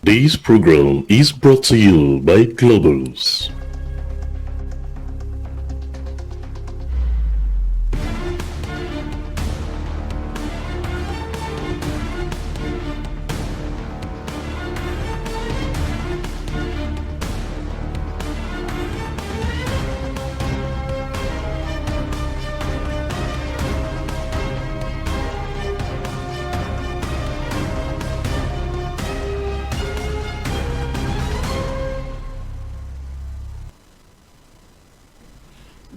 This program is brought to you by Globals.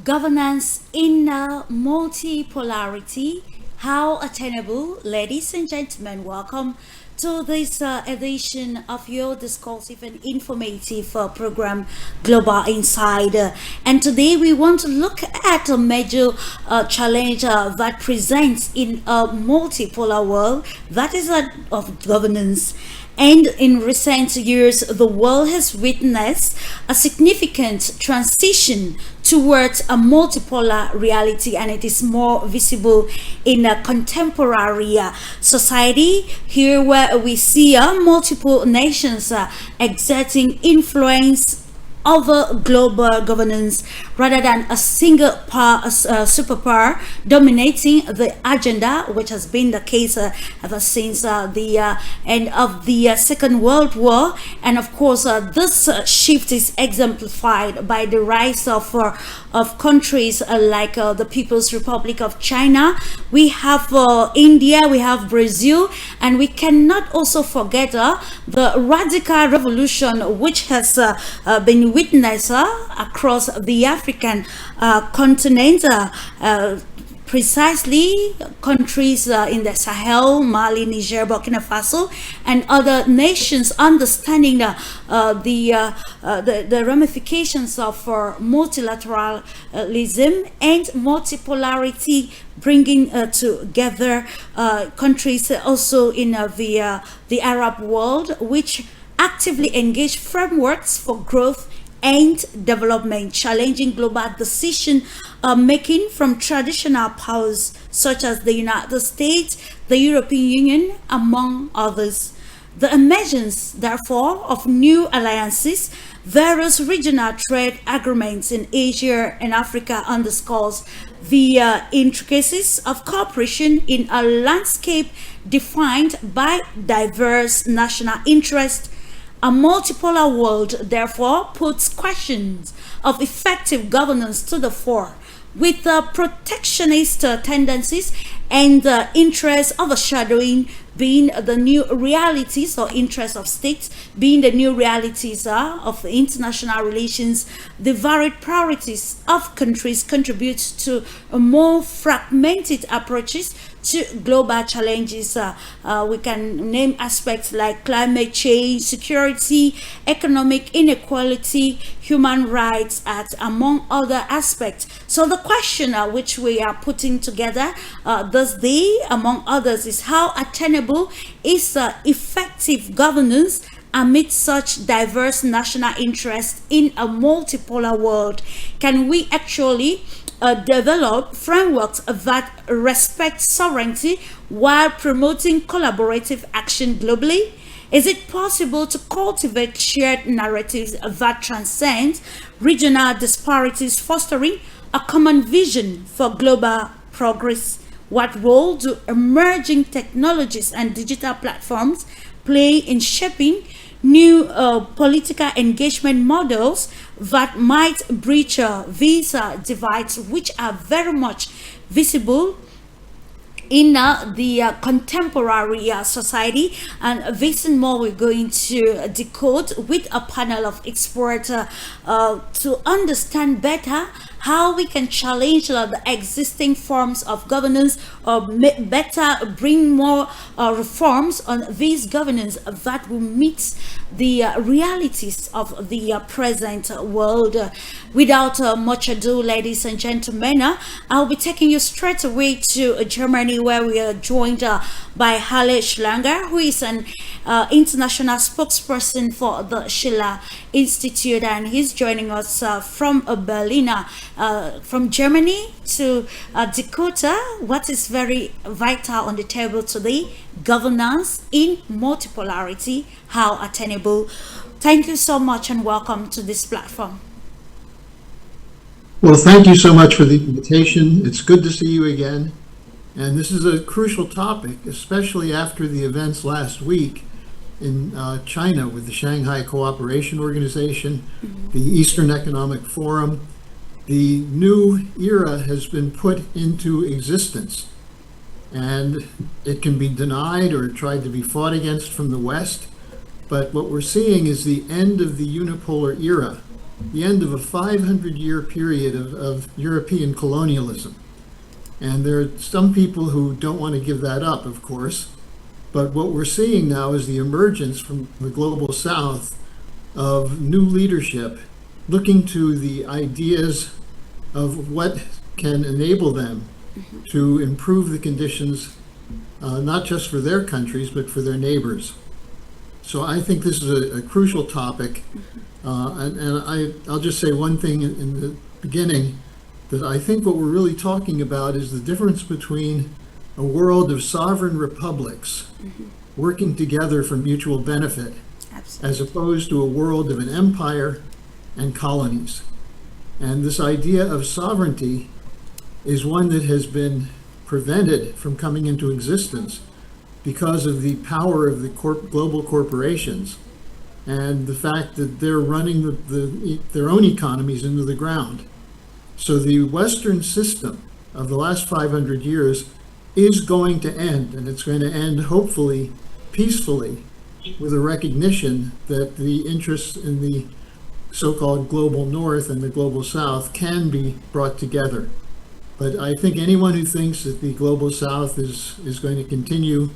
Governance in multipolarity. How attainable? Ladies and gentlemen, welcome to this edition of your discursive and informative program Global Insider. And today we want to look at a major challenge that presents in a multipolar world, that is that of governance. And in recent years, the world has witnessed a significant transition towards a multipolar reality, and it is more visible in a contemporary society here where we see multiple nations exerting influence over global governance rather than a single superpower dominating the agenda, which has been the case ever since the end of the Second World War. And of course, this shift is exemplified by the rise of countries like the People's Republic of China. We have India, we have Brazil, and we cannot also forget the radical revolution which has been witnessed across the African continent. Precisely countries in the Sahel, Mali, Niger, Burkina Faso, and other nations understanding the ramifications of multilateralism and multipolarity, bringing together countries also in the Arab world, which actively engage frameworks for growth and development, challenging global decision making from traditional powers such as the United States, the European Union, among others. The emergence, therefore, of new alliances, various regional trade agreements in Asia and Africa underscores the intricacies of cooperation in a landscape defined by diverse national interests. A multipolar world, therefore, puts questions of effective governance to the fore, with protectionist tendencies and interests overshadowing being the new realities, or interests of states being the new realities of international relations. The varied priorities of countries contribute to a more fragmented approaches to global challenges. We can name aspects like climate change, security, economic inequality, human rights, among other aspects. So the question which we are putting together thus day, among others, is how attainable is effective governance amid such diverse national interests in a multipolar world? Can we actually develop frameworks that respect sovereignty while promoting collaborative action globally? Is it possible to cultivate shared narratives that transcend regional disparities, fostering a common vision for global progress? What role do emerging technologies and digital platforms play in shaping new political engagement models that might breach these divides, which are very much visible in the contemporary society? And this and more we're going to decode with a panel of experts to understand better how we can challenge the existing forms of governance, or better bring more reforms on these governance that will meet the realities of the present world. Without much ado, ladies and gentlemen, I'll be taking you straight away to Germany, where we are joined by Halle Schlanger, who is an international spokesperson for the Schiller Institute, and he's joining us from Berlin. from Germany to Dakota. What is very vital on the table today? Governance in multipolarity, how attainable. Thank you so much and welcome to this platform. Well, thank you so much for the invitation. It's good to see you again. And this is a crucial topic, especially after the events last week in China with the Shanghai Cooperation Organization, the Eastern Economic Forum. The new era has been put into existence, and it can be denied or tried to be fought against from the West. But what we're seeing is the end of the unipolar era, the end of a 500-year period of European colonialism. And there are some people who don't want to give that up, of course. But what we're seeing now is the emergence from the global South of new leadership looking to the ideas of what can enable them to improve the conditions, not just for their countries, but for their neighbors. So I think this is a crucial topic. I'll just say one thing in the beginning, that I think what we're really talking about is the difference between a world of sovereign republics working together for mutual benefit, as opposed to a world of an empire and colonies. And this idea of sovereignty is one that has been prevented from coming into existence because of the power of the global corporations and the fact that they're running their own economies into the ground. So the Western system of the last 500 years is going to end, and it's going to end hopefully peacefully with a recognition that the interests in the so-called global North and the global South can be brought together. But I think anyone who thinks that the global South is going to continue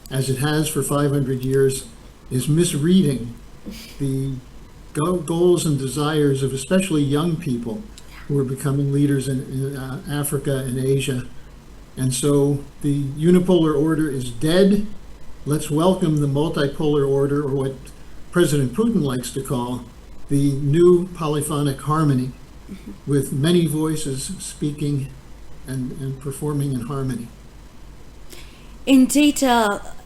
as it has for 500 years is misreading the goals and desires of especially young people who are becoming leaders in Africa and Asia. And so the unipolar order is dead. Let's welcome the multipolar order, or what President Putin likes to call the new polyphonic harmony, with many voices speaking and performing in harmony. Indeed,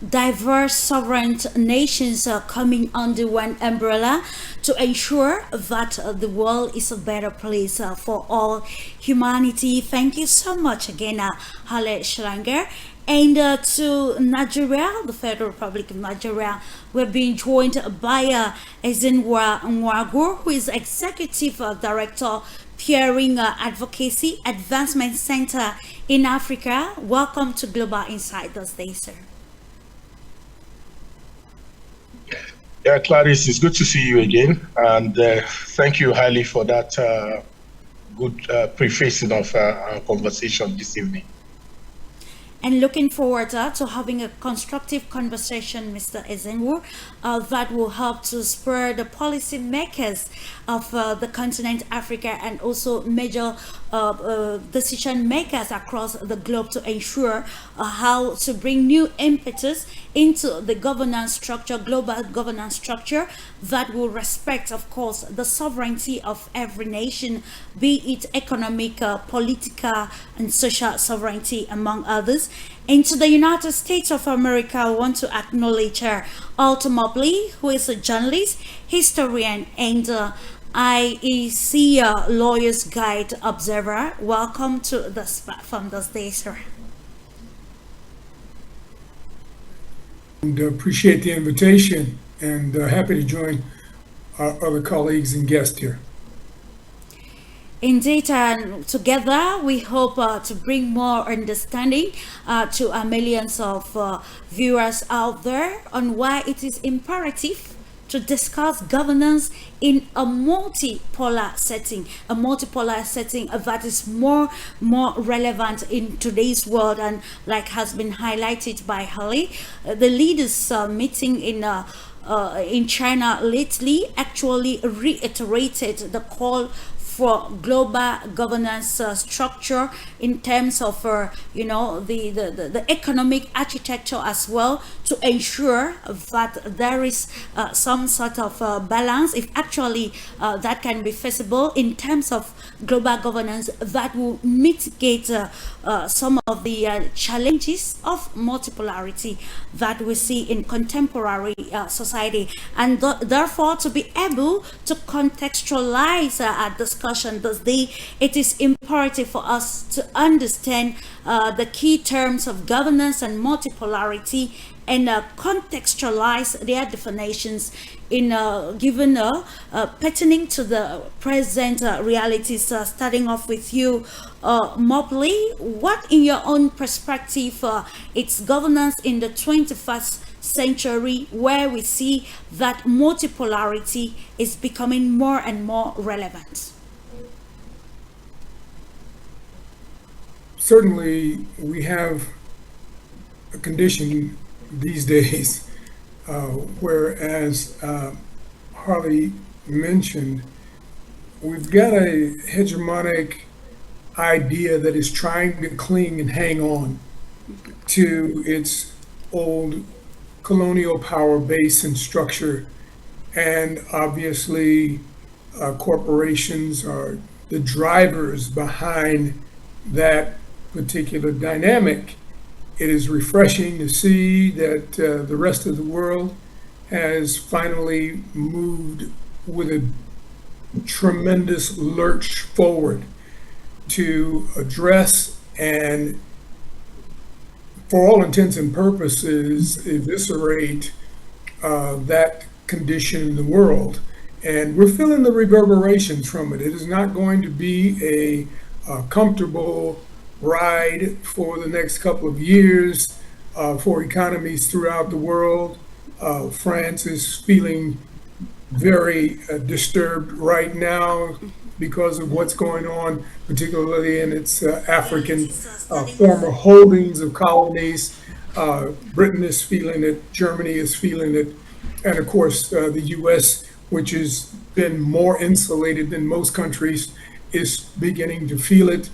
diverse sovereign nations are coming under one umbrella to ensure that the world is a better place for all humanity. Thank you so much again, Halle Schlanger. And to Nigeria, the Federal Republic of Nigeria, we're being joined by Ezenwa Nwagu, who is Executive Director, Peering Advocacy Advancement Center in Africa. Welcome to Global Insight this day, sir. Yeah, Clarice, it's good to see you again. And thank you, Haile, for that good prefacing of our conversation this evening. And looking forward to having a constructive conversation, Mr. Ezenwu, that will help to spur the policy makers of the continent Africa and also major decision makers across the globe to ensure how to bring new impetus into the governance structure, global governance structure that will respect, of course, the sovereignty of every nation, be it economic, political, and social sovereignty, among others. And to the United States of America, I want to acknowledge her, ultimately, who is a journalist, historian, and IEC Lawyers Guide Observer. Welcome to this platform this day, sir. And appreciate the invitation, and happy to join our other colleagues and guests here. Indeed, and together we hope to bring more understanding to our millions of viewers out there on why it is imperative to discuss governance in a multipolar setting, that is more relevant in today's world. And like has been highlighted by Halle, the leaders meeting in China lately actually reiterated the call for global governance structure in terms of the economic architecture as well, to ensure that there is some sort of balance, if actually that can be feasible in terms of global governance, that will mitigate some of the challenges of multipolarity that we see in contemporary society, and therefore to be able to contextualize our discussion this day, it is imperative for us to understand the key terms of governance and multipolarity, and contextualize their definitions in given pertaining to the present realities. Starting off with you, Mobley, what in your own perspective its governance in the 21st century, where we see that multipolarity is becoming more and more relevant? Certainly, we have a condition these days, whereas Harley mentioned, we've got a hegemonic idea that is trying to cling and hang on to its old colonial power base and structure. And obviously, corporations are the drivers behind that particular dynamic. It is refreshing to see that the rest of the world has finally moved with a tremendous lurch forward to address and, for all intents and purposes, eviscerate that condition in the world. And we're feeling the reverberations from it. It is not going to be a comfortable ride for the next couple of years for economies throughout the world. France is feeling very disturbed right now because of what's going on, particularly in its African former holdings of colonies. Britain is feeling it, Germany is feeling it, and of course the US, which has been more insulated than most countries, is beginning to feel it.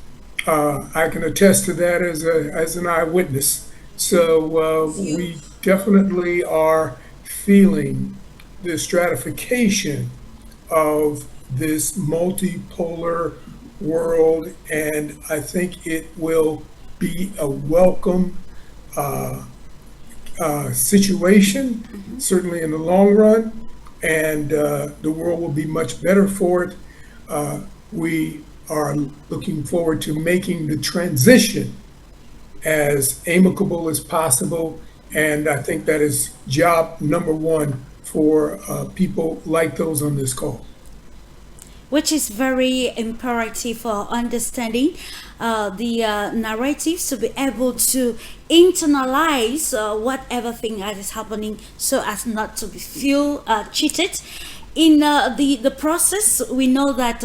I can attest to that as an eyewitness. So we definitely are feeling the stratification of this multipolar world, and I think it will be a welcome situation, certainly in the long run, and the world will be much better for it. We are looking forward to making the transition as amicable as possible, and I think that is job number one for people like those on this call. Which is very imperative for understanding the narratives, to be able to internalize whatever thing that is happening, so as not to feel cheated. In the process, we know that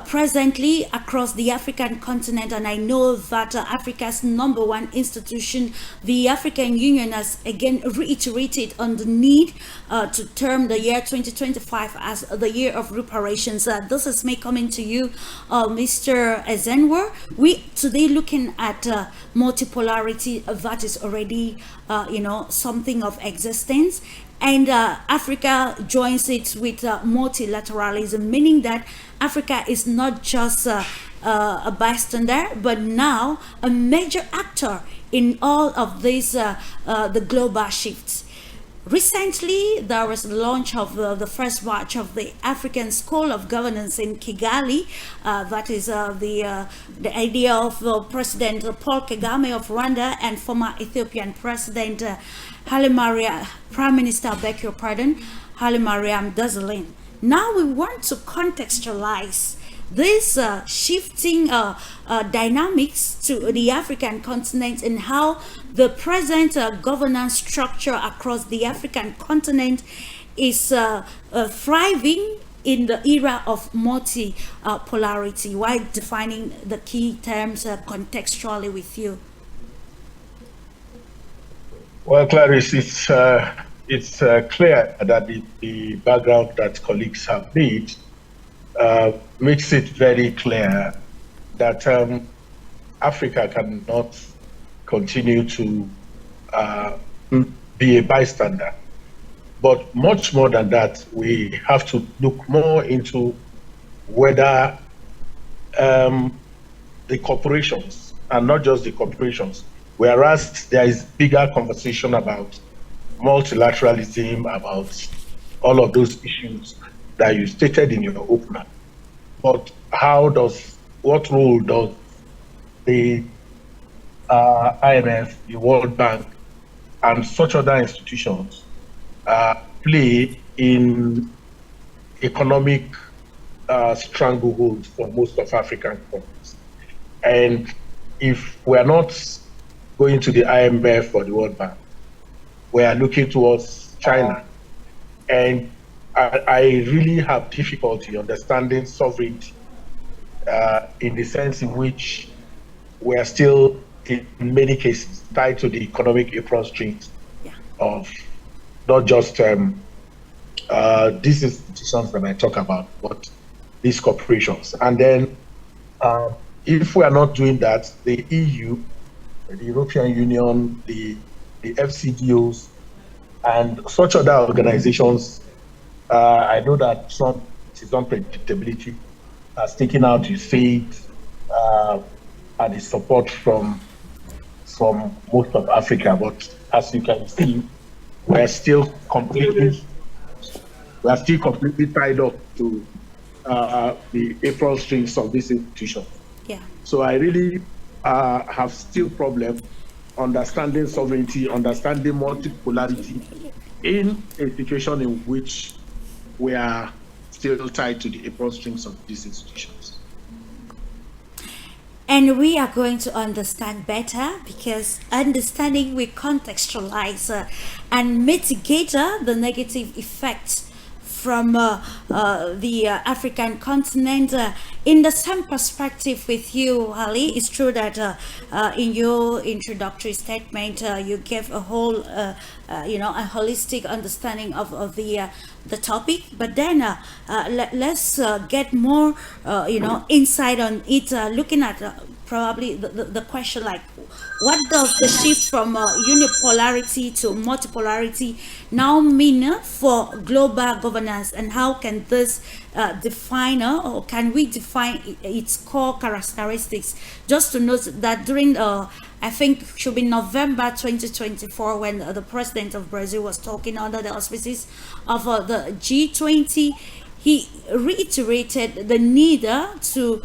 presently across the African continent, and I know that Africa's number one institution, the African Union, has again reiterated on the need to term the year 2025 as the year of reparations. This is me coming to you, Mr. Ezenwer. We today looking at multipolarity that is already, something of existence. And Africa joins it with multilateralism, meaning that Africa is not just a bystander, but now a major actor in all of these the global shifts. Recently, there was the launch of the first batch of the African School of Governance in Kigali. That is the idea of President Paul Kagame of Rwanda and former Ethiopian President Prime Minister, beg your pardon, Haile Mariam Desalegn. Now we want to contextualize this shifting dynamics to the African continent, and how the present governance structure across the African continent is thriving in the era of multipolarity, while defining the key terms contextually with you. Well, Clarice, it's clear that the background that colleagues have made makes it very clear that Africa cannot continue to be a bystander. But much more than that, we have to look more into whether the corporations, and not just the corporations, whereas there is bigger conversation about multilateralism, about all of those issues that you stated in your opener. But what role does the IMF, the World Bank, and such other institutions play in economic stranglehold for most of African countries? And if we're not going to the IMF or the World Bank, we are looking towards China. And I really have difficulty understanding sovereignty in the sense in which we are still, in many cases, tied to the economic apron strings of not just these institutions that I talk about, but these corporations. And then if we are not doing that, the EU, the European Union, the FCDOs, and such other organizations, I know that Trump, his unpredictability, has taken out his faith and his support from most of Africa. But as you can see, we're still completely tied up to the apron strings of this institution. Yeah. So I really have still problem understanding sovereignty, understanding multipolarity in a situation in which we are still tied to the apron strings of these institutions. And we are going to understand better, because understanding we contextualize and mitigate the negative effects from the African continent. In the same perspective with you, Ali, it's true that in your introductory statement, you gave a whole, a holistic understanding of the topic. But then let's get more, insight on it, looking at probably the question like, what does the shift from unipolarity to multipolarity now mean for global governance, and how can this define, or can we define its core characteristics? Just to note that during I think should be November 2024, when the president of Brazil was talking under the auspices of the G20, he reiterated the need to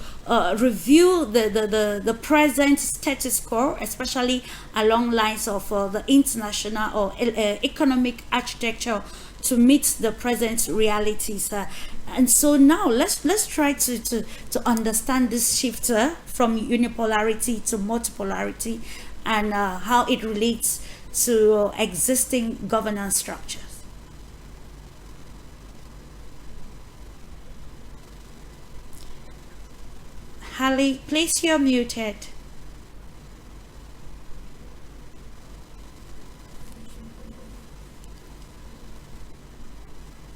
review the present status quo, especially along lines of the international or economic architecture, to meet the present realities. And so now let's try to understand this shift from unipolarity to multipolarity, and how it relates to existing governance structures. Hallie, please, you're muted.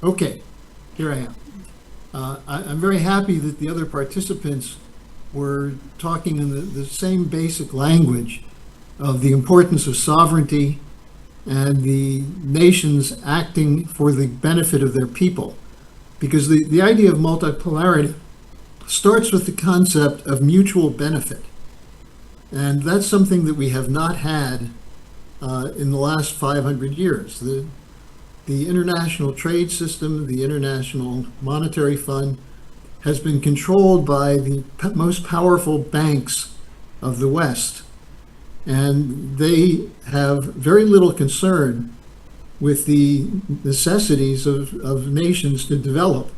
Okay, here I am. I'm very happy that the other participants were talking in the same basic language of the importance of sovereignty and the nations acting for the benefit of their people. Because the idea of multipolarity starts with the concept of mutual benefit. And that's something that we have not had in the last 500 years. The international trade system, the International Monetary Fund, has been controlled by the most powerful banks of the West. And they have very little concern with the necessities of nations to develop.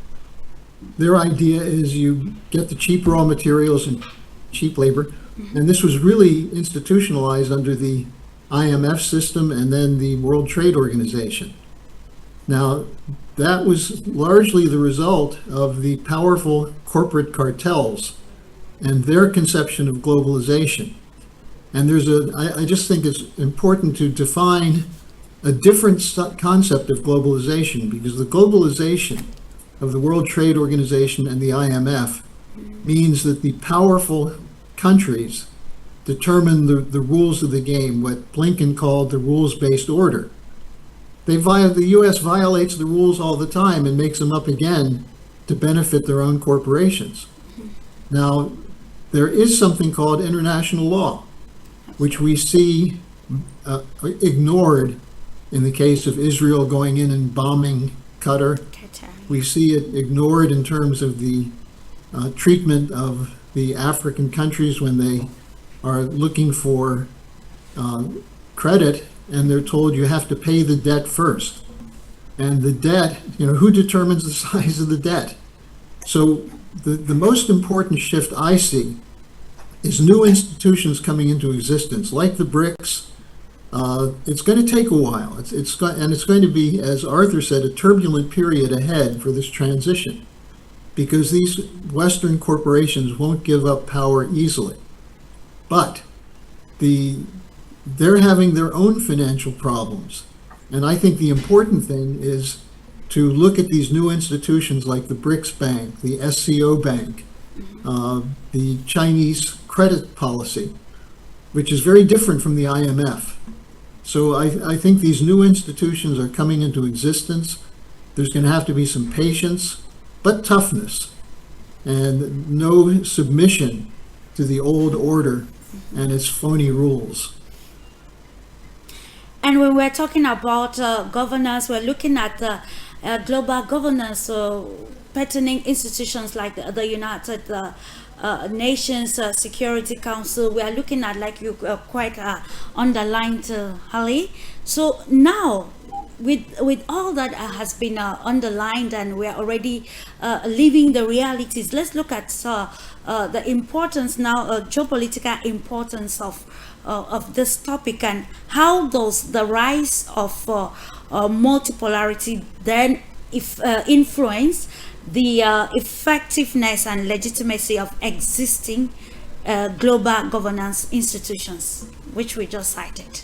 Their idea is you get the cheap raw materials and cheap labor. And this was really institutionalized under the IMF system and then the World Trade Organization. Now, that was largely the result of the powerful corporate cartels and their conception of globalization. And I just think it's important to define a different concept of globalization, because the globalization of the World Trade Organization and the IMF means that the powerful countries determine the rules of the game, what Blinken called the rules-based order. The U.S. violates the rules all the time and makes them up again to benefit their own corporations. Now, there is something called international law, which we see ignored in the case of Israel going in and bombing Qatar. We see it ignored in terms of the treatment of the African countries when they are looking for credit, and they're told you have to pay the debt first. And the debt, who determines the size of the debt? So the most important shift I see is new institutions coming into existence, like the BRICS. It's going to take a while. It's going to be, as Arthur said, a turbulent period ahead for this transition, because these Western corporations won't give up power easily. But they're having their own financial problems. And I think the important thing is to look at these new institutions like the BRICS Bank, the SCO Bank, the Chinese credit policy, which is very different from the IMF. So I think these new institutions are coming into existence. There's going to have to be some patience, but toughness, and no submission to the old order and its phony rules. And when we're talking about governance, we're looking at global governance, patterning institutions like the United Nations Security Council. We are looking at, like you quite underlined, Ali. So now, with all that has been underlined, and we are already living the realities, let's look at the importance now, geopolitical importance of this topic, and how does the rise of multipolarity then influence the effectiveness and legitimacy of existing global governance institutions, which we just cited?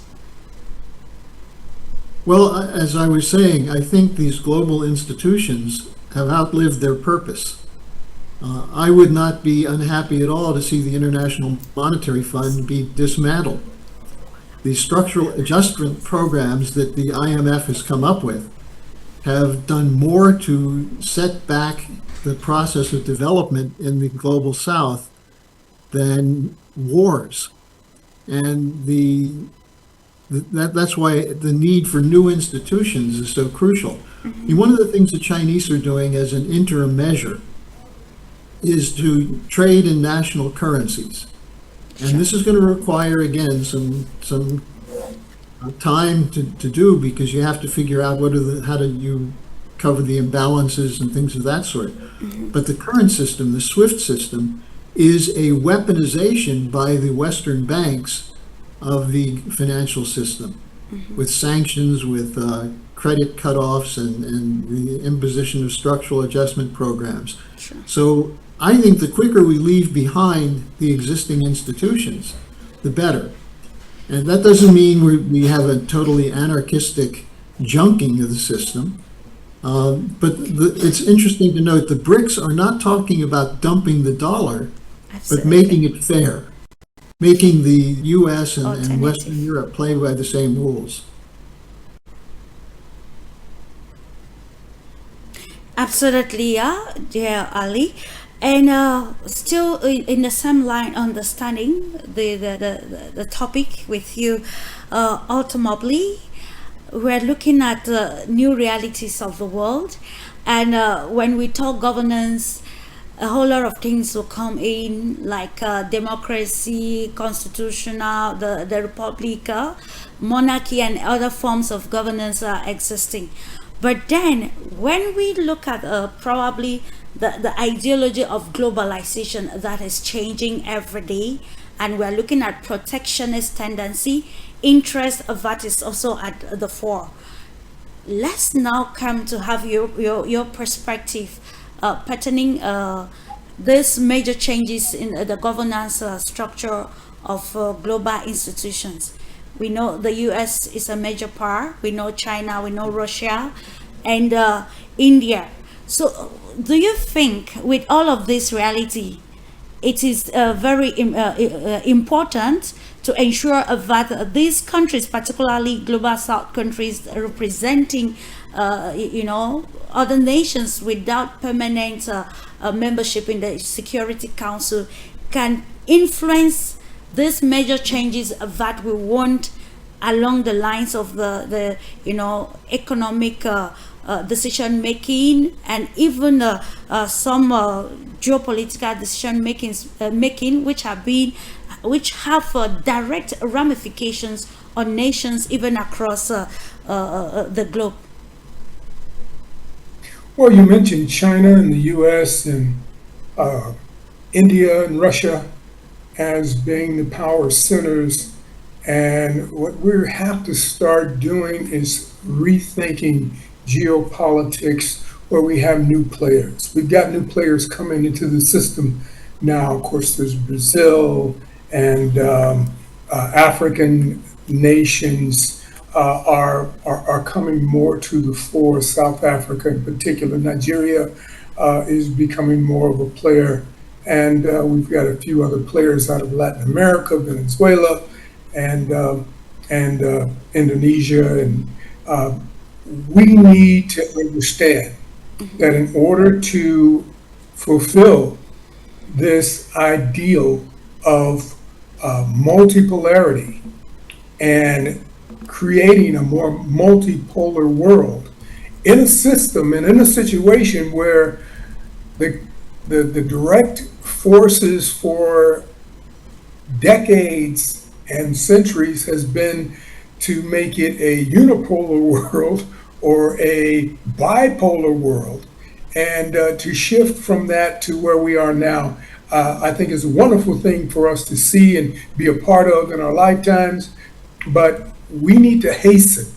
Well, as I was saying, I think these global institutions have outlived their purpose. I would not be unhappy at all to see the International Monetary Fund be dismantled. The structural adjustment programs that the IMF has come up with have done more to set back the process of development in the global south than wars. And that's why the need for new institutions is so crucial. And one of the things the Chinese are doing as an interim measure is to trade in national currencies. And this is going to require, again, some time to do, because you have to figure out how do you cover the imbalances and things of that sort. But the current system, the SWIFT system, is a weaponization by the Western banks of the financial system, with sanctions, with credit cutoffs, and the imposition of structural adjustment programs. Sure. So I think the quicker we leave behind the existing institutions, the better. And that doesn't mean we have a totally anarchistic junking of the system. But it's interesting to note the BRICS are not talking about dumping the dollar, but making it fair, making the U.S. and Western Europe play by the same rules. Absolutely, yeah, dear Ali. And still in the same line, understanding the topic with you, ultimately, we're looking at new realities of the world. And when we talk governance, a whole lot of things will come in, like democracy, constitutional, the republic, monarchy, and other forms of governance are existing. But then when we look at probably the ideology of globalization that is changing every day, and we're looking at protectionist tendency, interest that is also at the fore. Let's now come to have your perspective pertaining these major changes in the governance structure of global institutions. We know the US is a major power, we know China, we know Russia, and India. So, do you think with all of this reality, it is very important to ensure that these countries, particularly global south countries representing, other nations without permanent membership in the Security Council, can influence these major changes that we want along the lines of the economic decision making, and even some geopolitical decision making which have direct ramifications on nations even across the globe? Well, you mentioned China and the U.S. and India and Russia as being the power centers. And what we have to start doing is rethinking geopolitics where we have new players. We've got new players coming into the system now. Of course, there's Brazil and African nations are coming more to the fore. South Africa in particular, Nigeria is becoming more of a player. And we've got a few other players out of Latin America, Venezuela, and Indonesia. And we need to understand that in order to fulfill this ideal of multipolarity and creating a more multipolar world in a system and in a situation where the direct forces for decades and centuries has been to make it a unipolar world or a bipolar world, and to shift from that to where we are now, I think is a wonderful thing for us to see and be a part of in our lifetimes. But we need to hasten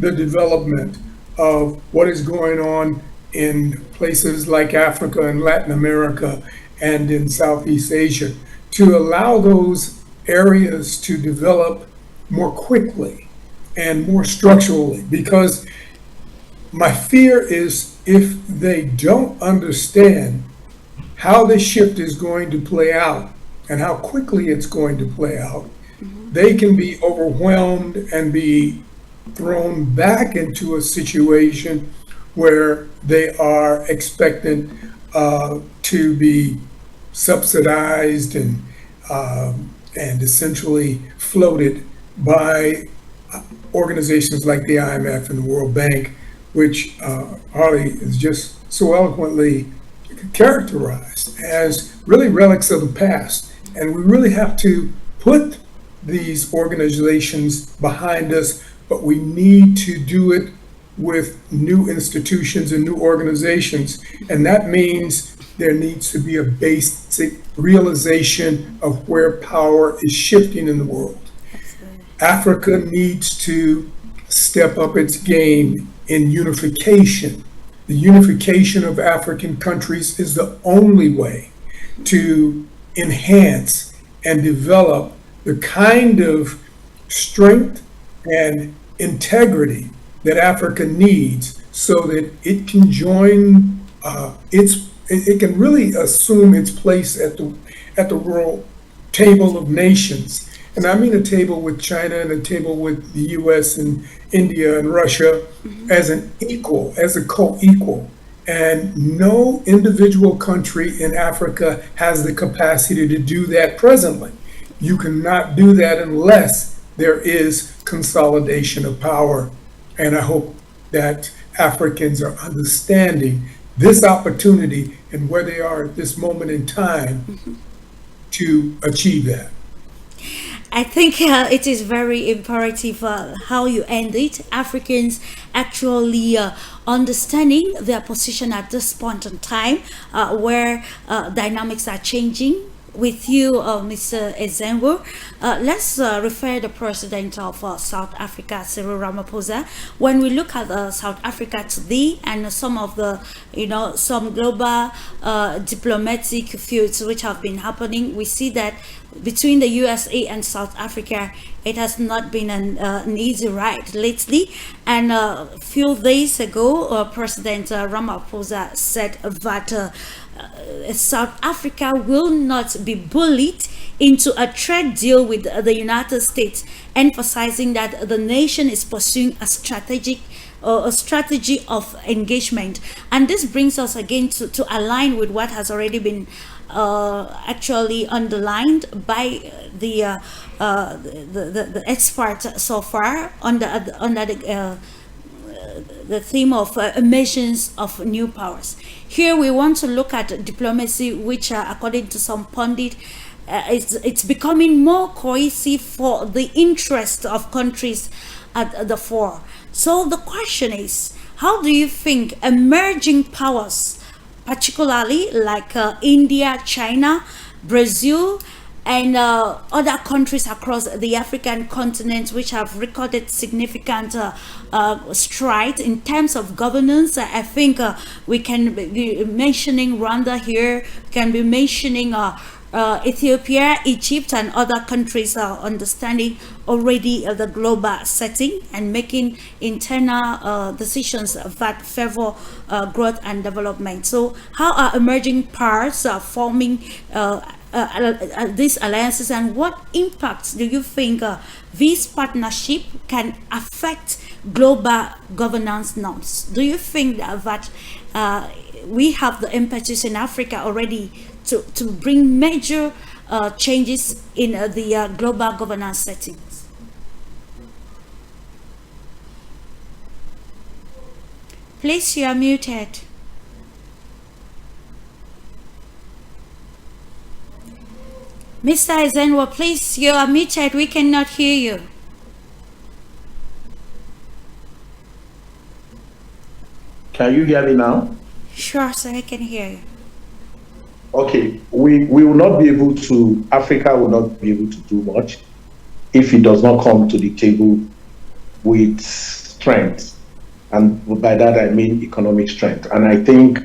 the development of what is going on in places like Africa and Latin America and in Southeast Asia, to allow those areas to develop more quickly and more structurally. Because my fear is if they don't understand how this shift is going to play out and how quickly it's going to play out, they can be overwhelmed and be thrown back into a situation where they are expected to be subsidized and essentially floated by organizations like the IMF and the World Bank, which Harley is just so eloquently characterized as really relics of the past. And we really have to put these organizations behind us, but we need to do it with new institutions and new organizations. And that means there needs to be a basic realization of where power is shifting in the world. Africa needs to step up its game in unification. The unification of African countries is the only way to enhance and develop the kind of strength and integrity that Africa needs so that it can join it can really assume its place at the world table of nations. And I mean a table with China and a table with the US and India and Russia as an equal, as a co-equal. And no individual country in Africa has the capacity to do that presently. You cannot do that unless there is consolidation of power. And I hope that Africans are understanding this opportunity and where they are at this moment in time to achieve that. I think it is very imperative how you end it. Africans actually understanding their position at this point in time where dynamics are changing, with you, Mr. Ezenwo. Let's refer the president of South Africa, Cyril Ramaphosa. When we look at South Africa today and some of the, some global diplomatic feuds which have been happening, we see that between the USA and South Africa, it has not been an easy ride lately. And a few days ago, President Ramaphosa said that South Africa will not be bullied into a trade deal with the United States, emphasizing that the nation is pursuing a strategy of engagement. And this brings us again to align with what has already been actually underlined by the experts so far under the theme of emergence of new powers. Here we want to look at diplomacy, which according to some pundit, it's becoming more cohesive for the interest of countries at the fore. So the question is, how do you think emerging powers, particularly like India, China, Brazil, and other countries across the African continent, which have recorded significant strides in terms of governance? I think we can be mentioning Rwanda here, can be mentioning Ethiopia, Egypt, and other countries are understanding already the global setting and making internal decisions that favor growth and development. So how are emerging powers forming these alliances, and what impacts do you think this partnership can affect global governance norms? Do you think that we have the impetus in Africa already to bring major changes in the global governance settings? Please, you are muted. Mr. Ezenwo, please, you are muted. We cannot hear you. Can you hear me now? Sure, sir, I can hear you. Okay, we will not be able to, Africa will not be able to do much if it does not come to the table with strength. And by that I mean economic strength. And I think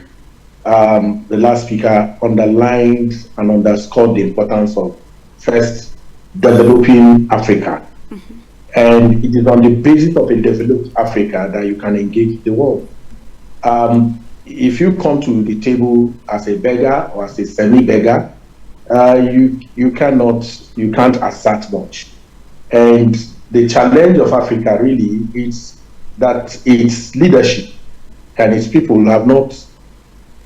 the last speaker underlined and underscored the importance of first developing Africa. Mm-hmm. And it is on the basis of a developed Africa that you can engage the world. If you come to the table as a beggar or as a semi-beggar, you can't assert much. And the challenge of Africa really is that its leadership and its people have not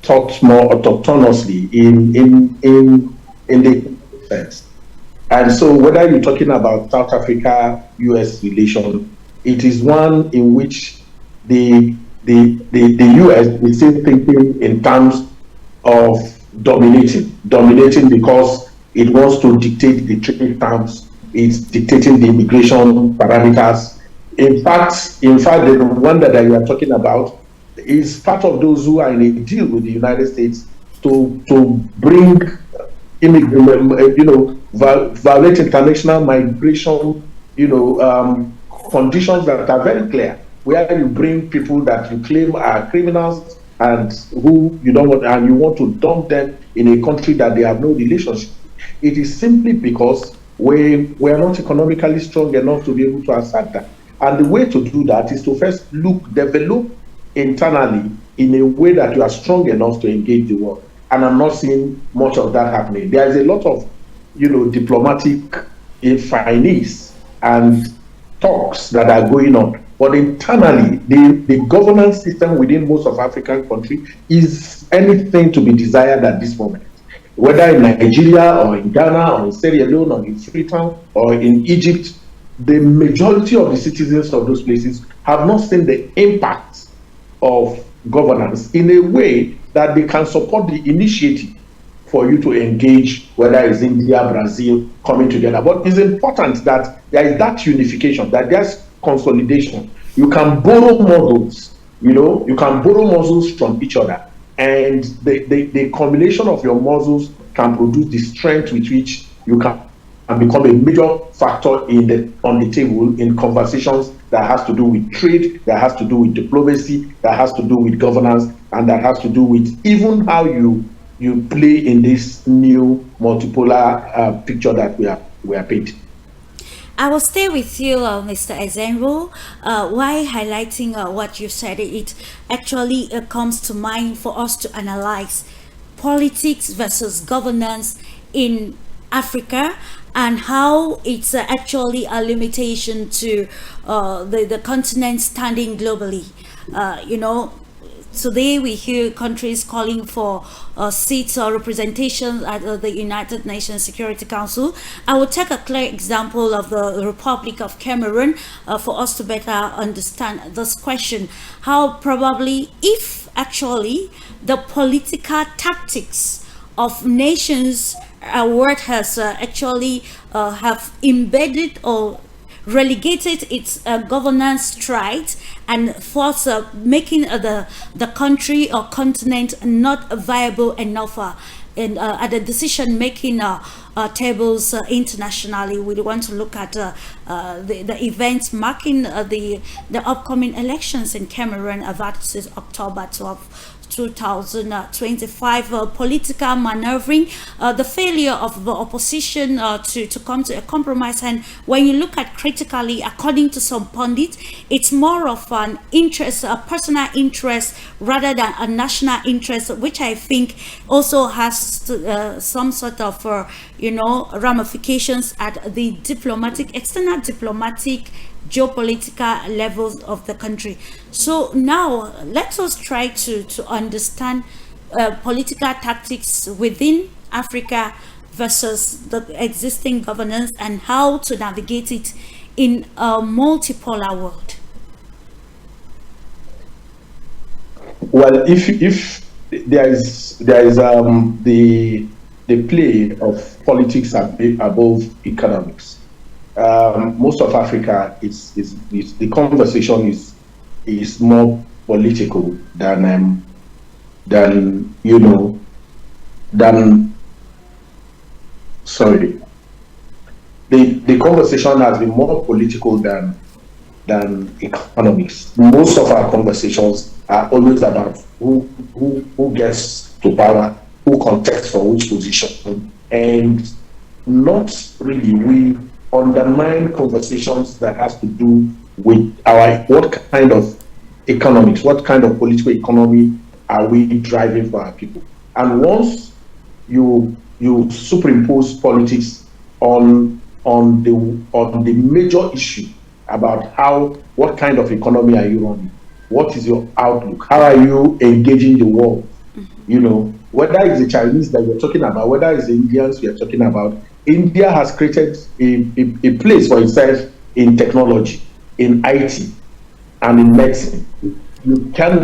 thought more autonomously in the sense. And so whether you're talking about South Africa-US relation, it is one in which the US is still thinking in terms of dominating because it wants to dictate the trade terms, it's dictating the immigration parameters. In fact, the Rwanda that you are talking about is part of those who are in a deal with the United States to bring violate international migration, conditions that are very clear, where you bring people that you claim are criminals and who you don't want, and you want to dump them in a country that they have no relationship. It is simply because we are not economically strong enough to be able to accept that. And the way to do that is to first develop internally in a way that you are strong enough to engage the world. And I'm not seeing much of that happening. There is a lot of, diplomatic finesse and talks that are going on. But internally, the governance system within most of African countries is anything to be desired at this moment. Whether in Nigeria or in Ghana or in Sierra Leone or in Freetown or in Egypt, the majority of the citizens of those places have not seen the impact of governance in a way that they can support the initiative for you to engage, whether it's India, Brazil, coming together. But it's important that there is that unification, that there's consolidation. You can borrow models, you can borrow muscles from each other. And the combination of your muscles can produce the strength with which you can become a major factor on the table in conversations that has to do with trade, that has to do with diplomacy, that has to do with governance, and that has to do with even how you play in this new multipolar picture that we are painting. I will stay with you, Mr. Ezenro. Why highlighting what you said? It actually comes to mind for us to analyze politics versus governance in Africa, and how it's actually a limitation to the continent standing globally. Today we hear countries calling for seats or representation at the United Nations Security Council. I will take a clear example of the Republic of Cameroon for us to better understand this question. How probably, if actually the political tactics of nations what has actually have embedded or relegated its governance stride and force making the country or continent not viable enough at the decision making tables internationally. We want to look at the events marking the upcoming elections in Cameroon. That is October 12, 2025, political maneuvering, the failure of the opposition to come to a compromise. And when you look at critically, according to some pundits, it's more of an interest, a personal interest rather than a national interest, which I think also has some sort of ramifications at the external diplomatic geopolitical levels of the country. So now let us try to understand political tactics within Africa versus the existing governance and how to navigate it in a multipolar world. Well, if there is the play of politics above economics. Most of Africa, is the conversation is more political than sorry. The conversation has been more political than economics. Most of our conversations are always about who gets to power, who contests for which position, and not really we undermine conversations that has to do with what kind of economics, what kind of political economy are we driving for our people. And once you superimpose politics on the major issue about what kind of economy are you running, what is your outlook, how are you engaging the world, whether it's the Chinese that you're talking about, whether it's the Indians you're talking about. India has created a place for itself in technology, in IT, and in medicine. You can't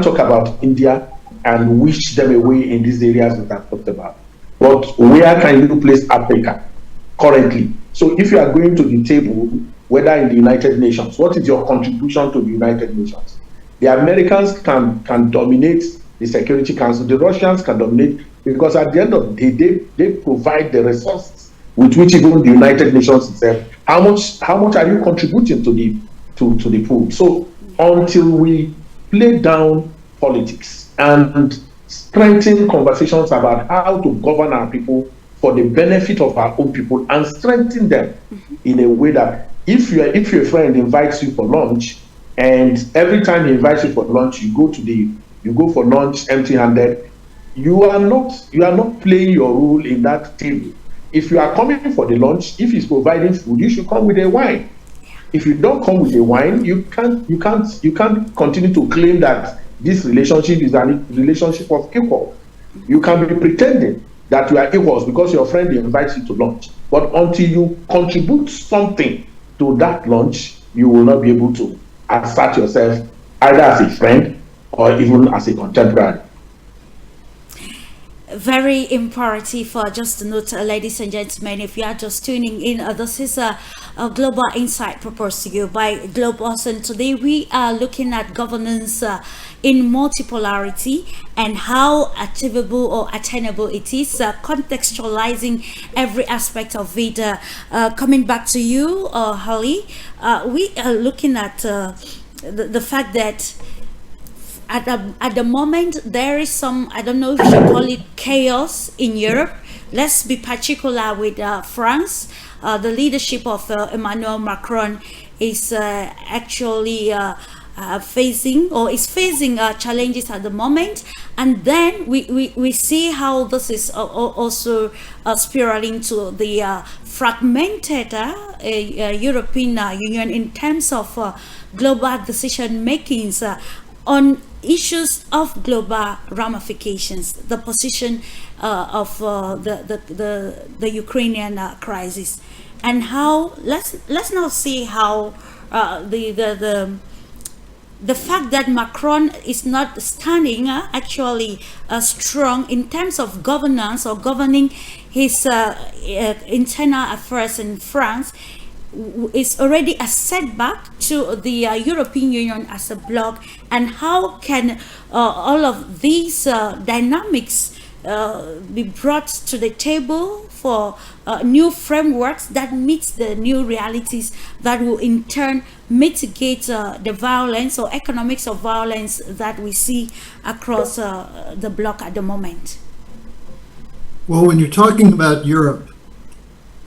talk about India and wish them away in these areas that I've talked about. But where can you place Africa currently? So if you are going to the table, whether in the United Nations, what is your contribution to the United Nations? The Americans can dominate the Security Council. The Russians can dominate, because at the end of the day, they provide the resources with which even the United Nations itself. How much are you contributing to the pool? So until we play down politics and strengthen conversations about how to govern our people for the benefit of our own people and strengthen them in a way that if your friend invites you for lunch, and every time he invites you for lunch, you go for lunch empty-handed, you are not playing your role in that table. If you are coming for the lunch, if he's providing food, you should come with a wine. If you don't come with a wine, you can't continue to claim that this relationship is a relationship of equal. You can be pretending that you are equals because your friend invites you to lunch. But until you contribute something to that lunch, you will not be able to assert yourself either as a friend or even as a contemporary. Very imperative, just to note, ladies and gentlemen, if you are just tuning in, this is Global Insight proposed to you by Globe Ocean. Today we are looking at governance in multipolarity and how achievable or attainable it is, contextualizing every aspect of it. Coming back to you, Holly, we are looking at the fact that at the moment there is some, I don't know if you should call it chaos in Europe. Let's be particular with France. The leadership of Emmanuel Macron is actually facing challenges at the moment, and then we see how this is also spiraling to the fragmented European Union in terms of global decision makings on issues of global ramifications, the position of the Ukrainian crisis, and how let's now see how the fact that Macron is not standing actually strong in terms of governance or governing his internal affairs in France is already a setback to the European Union as a bloc. And how can all of these dynamics be brought to the table for new frameworks that meets the new realities that will in turn mitigate the violence or economics of violence that we see across the bloc at the moment? Well, when you're talking about Europe,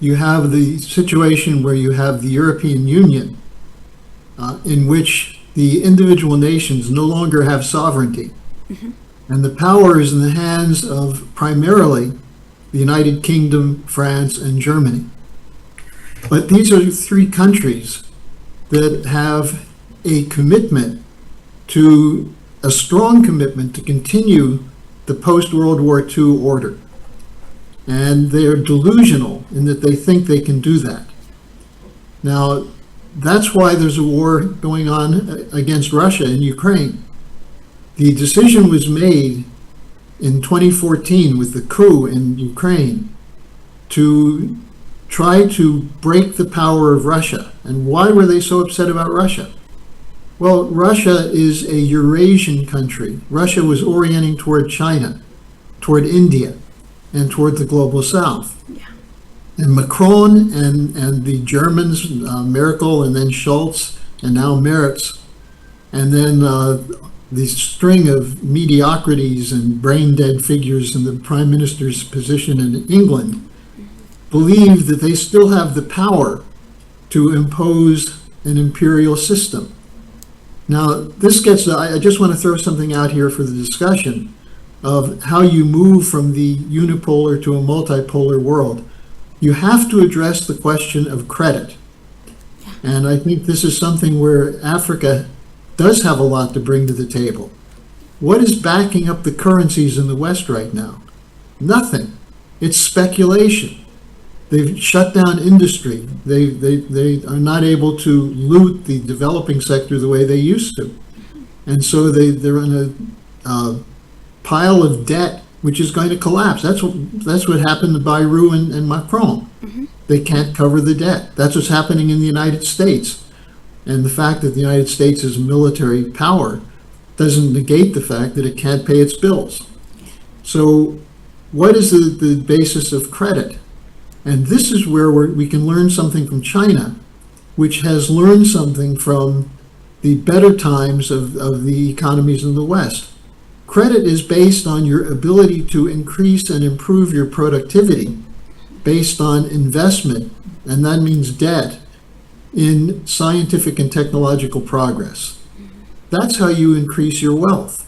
you have the situation where you have the European Union, in which the individual nations no longer have sovereignty. Mm-hmm. And the power is in the hands of primarily the United Kingdom, France, and Germany. But these are three countries that have a strong commitment to continue the post-World War II order. And they are delusional in that they think they can do that. Now, that's why there's a war going on against Russia in Ukraine. The decision was made in 2014 with the coup in Ukraine to try to break the power of Russia. And why were they so upset about Russia? Well, Russia is a Eurasian country. Russia was orienting toward China, toward India, and toward the global south. Yeah. And Macron and the Germans, Merkel and then Schulz and now Merz, and then the string of mediocrities and brain-dead figures in the prime minister's position in England, believe that they still have the power to impose an imperial system. Now, this gets, I just want to throw something out here for the discussion of how you move from the unipolar to a multipolar world. You have to address the question of credit. And I think this is something where Africa does have a lot to bring to the table. What is backing up the currencies in the West right now? Nothing. It's speculation. They've shut down industry. They are not able to loot the developing sector the way they used to. And so they're in a pile of debt which is going to collapse. That's what happened to Bayrou and Macron. Mm-hmm. They can't cover the debt. That's what's happening in the United States. And the fact that the United States is a military power doesn't negate the fact that it can't pay its bills. So what is the basis of credit? And this is where we can learn something from China, which has learned something from the better times of the economies in the West. Credit is based on your ability to increase and improve your productivity based on investment, and that means debt, in scientific and technological progress. That's how you increase your wealth.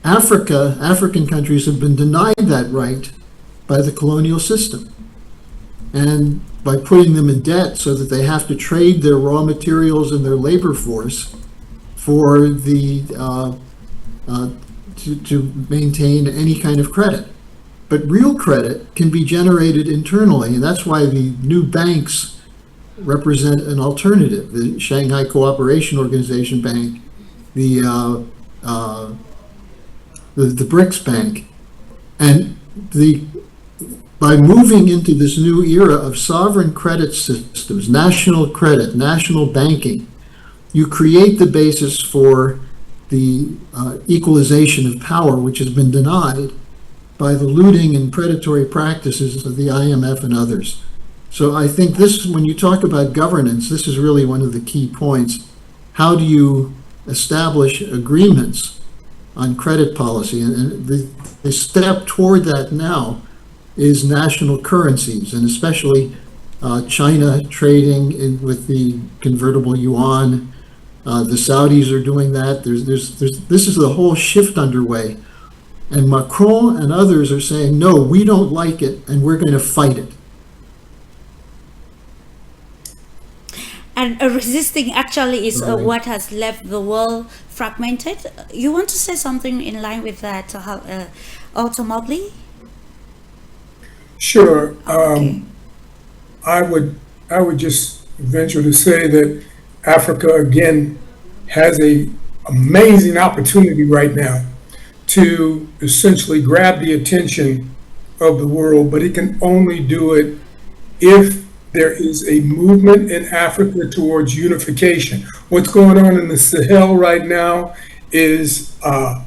African countries have been denied that right by the colonial system. And by putting them in debt so that they have to trade their raw materials and their labor force for the to maintain any kind of credit. But real credit can be generated internally, and that's why the new banks represent an alternative. The Shanghai Cooperation Organization Bank, the BRICS Bank, and the by moving into this new era of sovereign credit systems, national credit, national banking, you create the basis for the equalization of power, which has been denied by the looting and predatory practices of the IMF and others. So I think this, when you talk about governance, this is really one of the key points. How do you establish agreements on credit policy? And the step toward that now is national currencies, and especially China trading with the convertible yuan. The Saudis are doing that. This is the whole shift underway. And Macron and others are saying, no, we don't like it, and we're going to fight it. And resisting actually is Right. what has left the world fragmented. You want to say something in line with that, Achievabl? Sure. Okay. I would just venture to say that Africa again has a amazing opportunity right now to essentially grab the attention of the world, but it can only do it if there is a movement in Africa towards unification. What's going on in the Sahel right now is a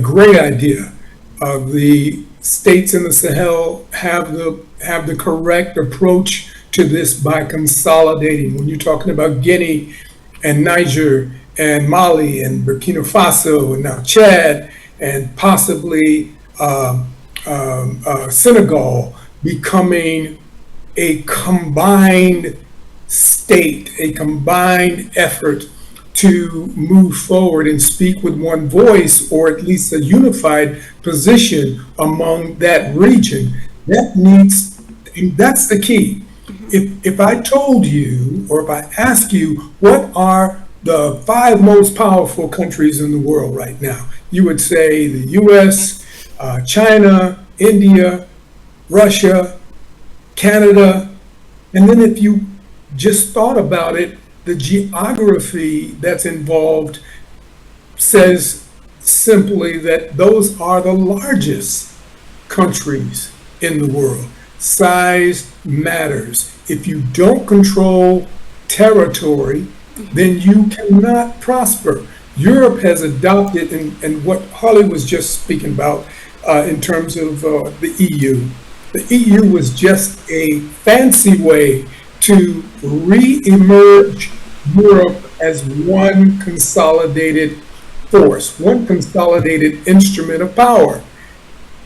great idea. The states in the Sahel have the correct approach to this by consolidating. When you're talking about Guinea and Niger and Mali and Burkina Faso and now Chad and possibly Senegal becoming a combined state, a combined effort to move forward and speak with one voice, or at least a unified position among that region. That's the key. If I told you, or if I ask you, what are the 5 most powerful countries in the world right now, you would say the US, China, India, Russia, Canada. And then if you just thought about it, the geography that's involved says simply that those are the largest countries in the world. Size matters. If you don't control territory, then you cannot prosper. Europe has adopted, and what Harley was just speaking about in terms of the EU. The EU was just a fancy way to re-emerge Europe as one consolidated force, one consolidated instrument of power.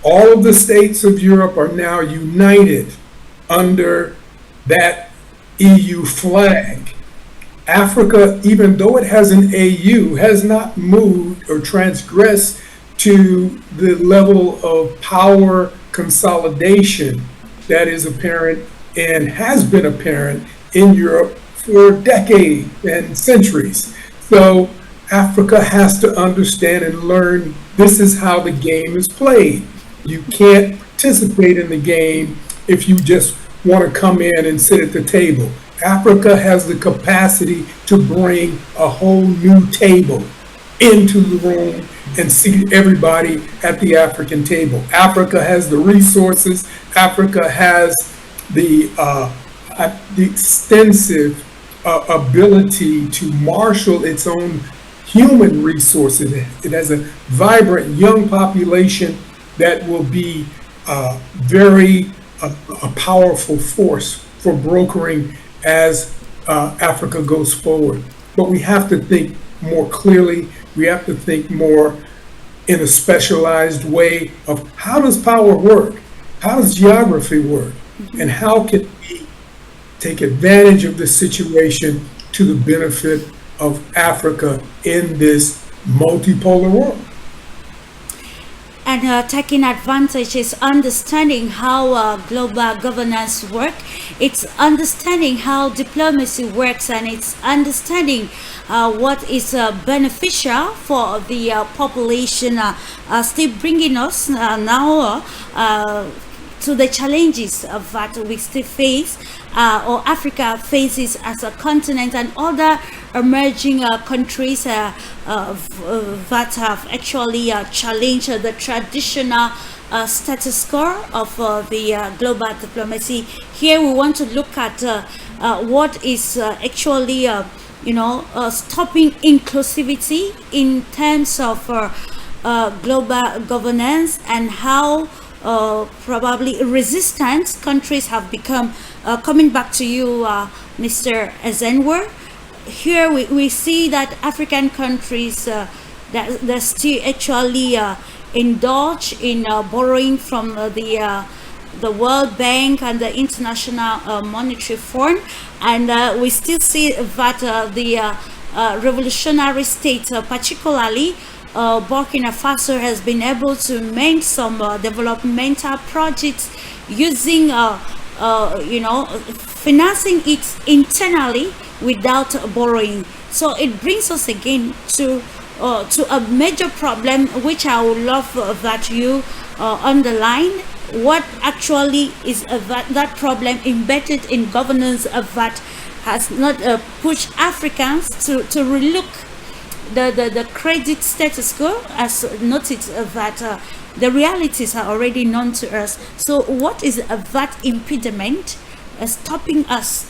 All of the states of Europe are now united under that EU flag. Africa, even though it has an AU, has not moved or transgressed to the level of power consolidation that is apparent and has been apparent in Europe for decades and centuries. So Africa has to understand and learn this is how the game is played. You can't participate in the game if you just want to come in and sit at the table. Africa has the capacity to bring a whole new table into the room and seat everybody at the African table. Africa has the resources. Africa has the extensive ability to marshal its own human resources. It has a vibrant young population that will be very a powerful force for brokering as Africa goes forward. But we have to think more clearly. We have to think more in a specialized way of how does power work? How does geography work? And how can we take advantage of this situation to the benefit of Africa in this multipolar world? And taking advantage is understanding how global governance works. It's understanding how diplomacy works, and it's understanding what is beneficial for the population. Still bringing us now to the challenges that we still face, or Africa faces as a continent, and other emerging countries that have actually challenged the traditional status quo of the global diplomacy. Here we want to look at what is actually stopping inclusivity in terms of global governance, and how probably resistant countries have become. Coming back to you, Mr. Ezenwer, here we see that African countries that still actually indulge in borrowing from the World Bank and the International Monetary Fund, and we still see that the revolutionary state, particularly Burkina Faso, has been able to make some developmental projects using financing it internally without borrowing. So it brings us again to a major problem, which I would love that you underline. What actually is that problem embedded in governance that has not pushed Africans to relook the credit status quo, as noted that the realities are already known to us. So what is that impediment stopping us,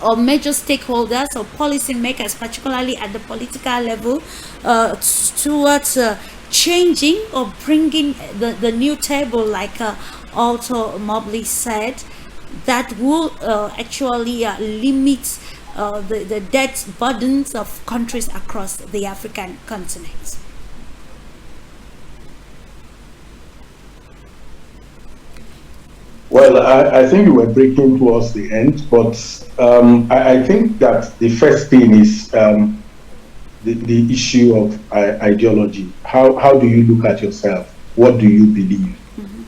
or major stakeholders or policy makers, particularly at the political level, towards changing or bringing the new table, like Alto Mobley said, that will actually limit the debt burdens of countries across the African continent? Well, I think you were breaking towards the end, but I think that the first thing is the issue of ideology. How do you look at yourself? What do you believe? Mm-hmm.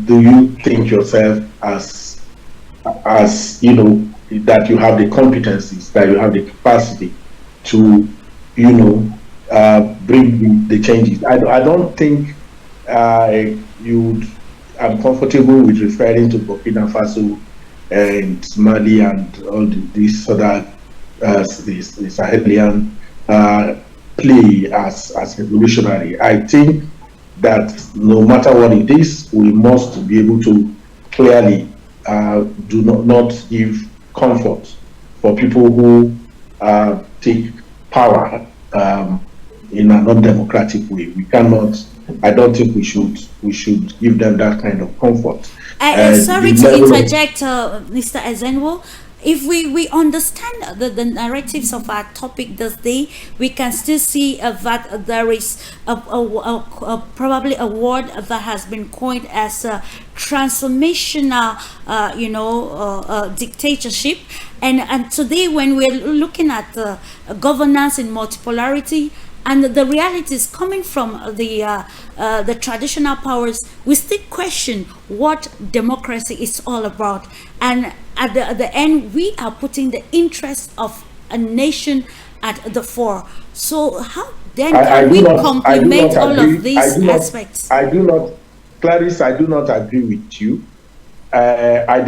Do you think yourself as that you have the competencies, that you have the capacity to bring the changes? I don't think I'm comfortable with referring to Burkina Faso and Mali and all these other the Sahelian play as revolutionary. I think that no matter what it is, we must be able to clearly do not give comfort for people who take power in an undemocratic way. We cannot. I don't think we should give them that kind of comfort. Sorry to interject, Mr. Ezenwo. If we understand the narratives of our topic this day, we can still see that there is probably a word that has been coined as transformational, dictatorship. And today, when we're looking at governance in multipolarity, and the realities coming from the traditional powers, we still question what democracy is all about. And at the end, we are putting the interest of a nation at the fore. So how then can we complement all of these aspects? Clarice, I do not agree with you. I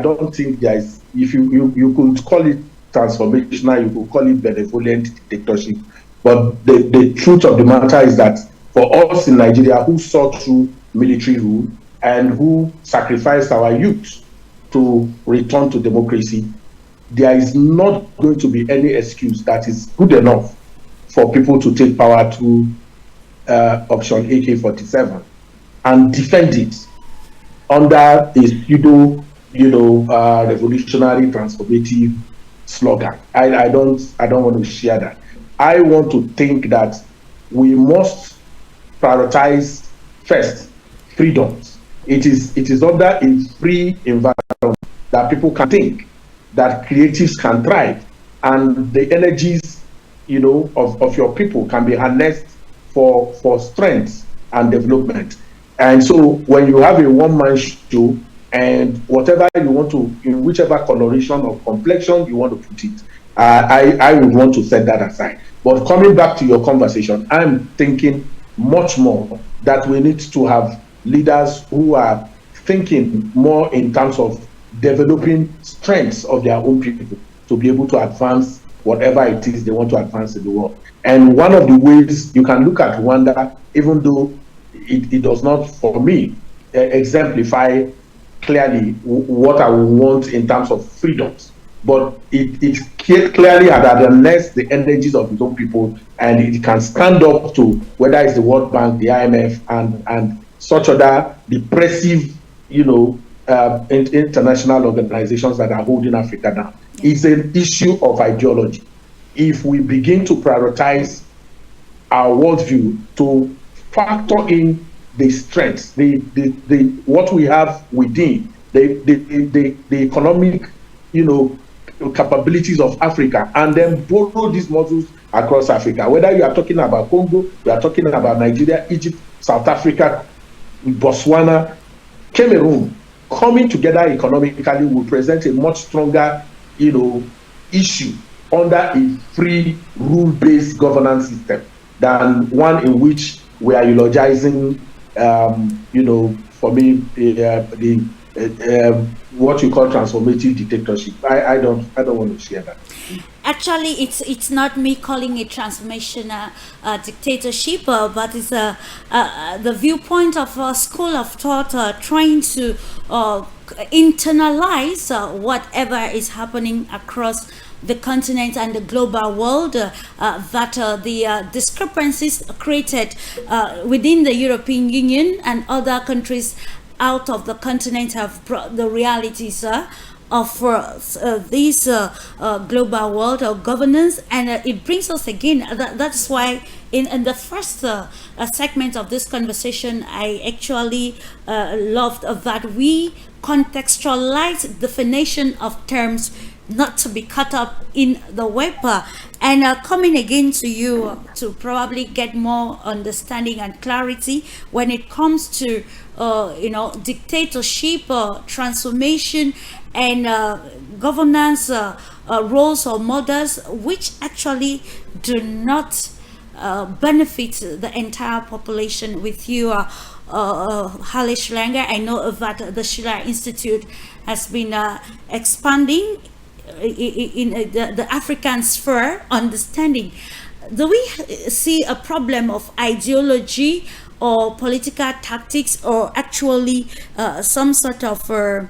don't think there is. If you could call it transformational, you could call it benevolent dictatorship. But the truth of the matter is that for us in Nigeria, who saw through military rule and who sacrificed our youth to return to democracy, there is not going to be any excuse that is good enough for people to take power through option AK-47 and defend it under a pseudo, revolutionary transformative slogan. I don't want to share that. I want to think that we must prioritize first freedoms. It is under a free environment that people can think, that creatives can thrive, and the energies of your people can be harnessed for strength and development. And so when you have a one-man show, and whatever you want to, in whichever coloration or complexion you want to put it, I would want to set that aside. But coming back to your conversation, I'm thinking much more that we need to have leaders who are thinking more in terms of developing strengths of their own people to be able to advance whatever it is they want to advance in the world. And one of the ways you can look at Rwanda, even though it does not, for me, exemplify clearly what I would want in terms of freedoms. But it clearly had unless the energies of its own people, and it can stand up to whether it's the World Bank, the IMF, and such other depressive, international organizations that are holding Africa down. It's an issue of ideology. If we begin to prioritize our worldview to factor in the strengths, the what we have within, the economic, capabilities of Africa, and then borrow these models across Africa. Whether you are talking about Congo, you are talking about Nigeria, Egypt, South Africa, Botswana, Cameroon, coming together economically will present a much stronger, issue under a free rule-based governance system than one in which we are eulogizing, for me, what you call transformative dictatorship. I don't want to share that. Actually, it's not me calling it transformational dictatorship, but it's the viewpoint of a school of thought trying to internalize whatever is happening across the continent and the global world, that the discrepancies created within the European Union and other countries out of the continent have brought the realities of this global world of governance, and it brings us again. That's why in the first segment of this conversation, I actually loved that we contextualize definition of terms, not to be caught up in the web, and coming again to you to probably get more understanding and clarity when it comes to dictatorship, transformation, and governance roles or models which actually do not benefit the entire population. With you, Haile Schlenger, I know that the Schiller Institute has been expanding in the African sphere understanding. Do we see a problem of ideology or political tactics, or actually some sort of the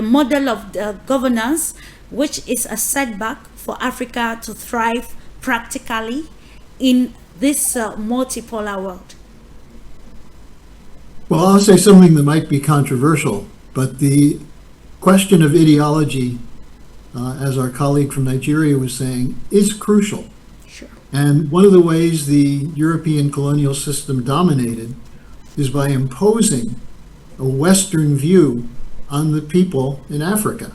model of the governance which is a setback for Africa to thrive practically in this multipolar world? Well, I'll say something that might be controversial, but the question of ideology, as our colleague from Nigeria was saying, is crucial. Sure. And one of the ways the European colonial system dominated is by imposing a Western view on the people in Africa.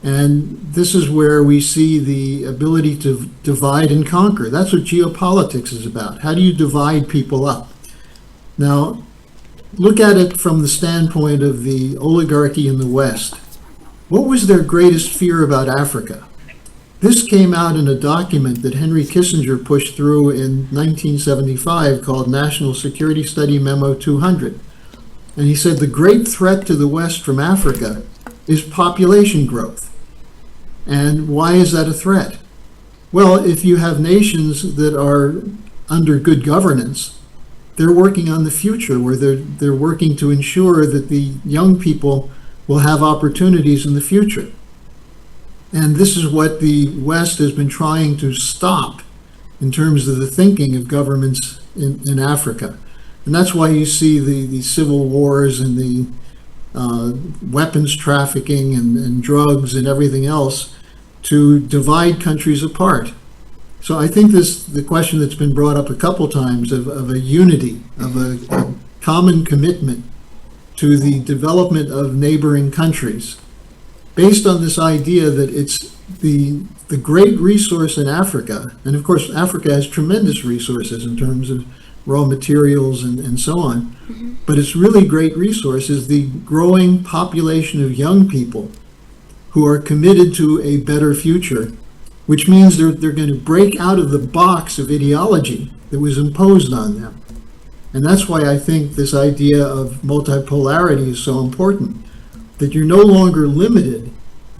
And this is where we see the ability to divide and conquer. That's what geopolitics is about. How do you divide people up? Now, look at it from the standpoint of the oligarchy in the West. What was their greatest fear about Africa? This came out in a document that Henry Kissinger pushed through in 1975 called National Security Study Memo 200. And he said the great threat to the West from Africa is population growth. And why is that a threat? Well, if you have nations that are under good governance, they're working on the future, where they're working to ensure that the young people will have opportunities in the future. And this is what the West has been trying to stop in terms of the thinking of governments in Africa. And that's why you see the civil wars and the weapons trafficking and drugs and everything else to divide countries apart. So I think the question that's been brought up a couple times of a unity, of a common commitment to the development of neighboring countries, based on this idea that it's the great resource in Africa, and of course Africa has tremendous resources in terms of raw materials and so on, but its really great resource is the growing population of young people who are committed to a better future, which means they're going to break out of the box of ideology that was imposed on them. And that's why I think this idea of multipolarity is so important, that you're no longer limited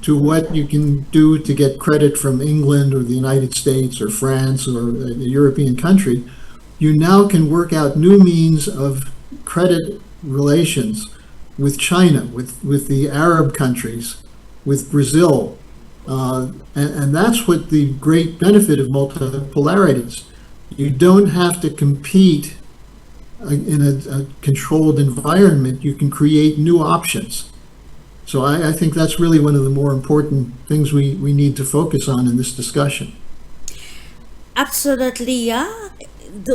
to what you can do to get credit from England or the United States or France or a European country, you now can work out new means of credit relations with China, with the Arab countries, with Brazil. And that's what the great benefit of multipolarity is. You don't have to compete in a controlled environment. You can create new options. So I think that's really one of the more important things we need to focus on in this discussion. Absolutely, yeah.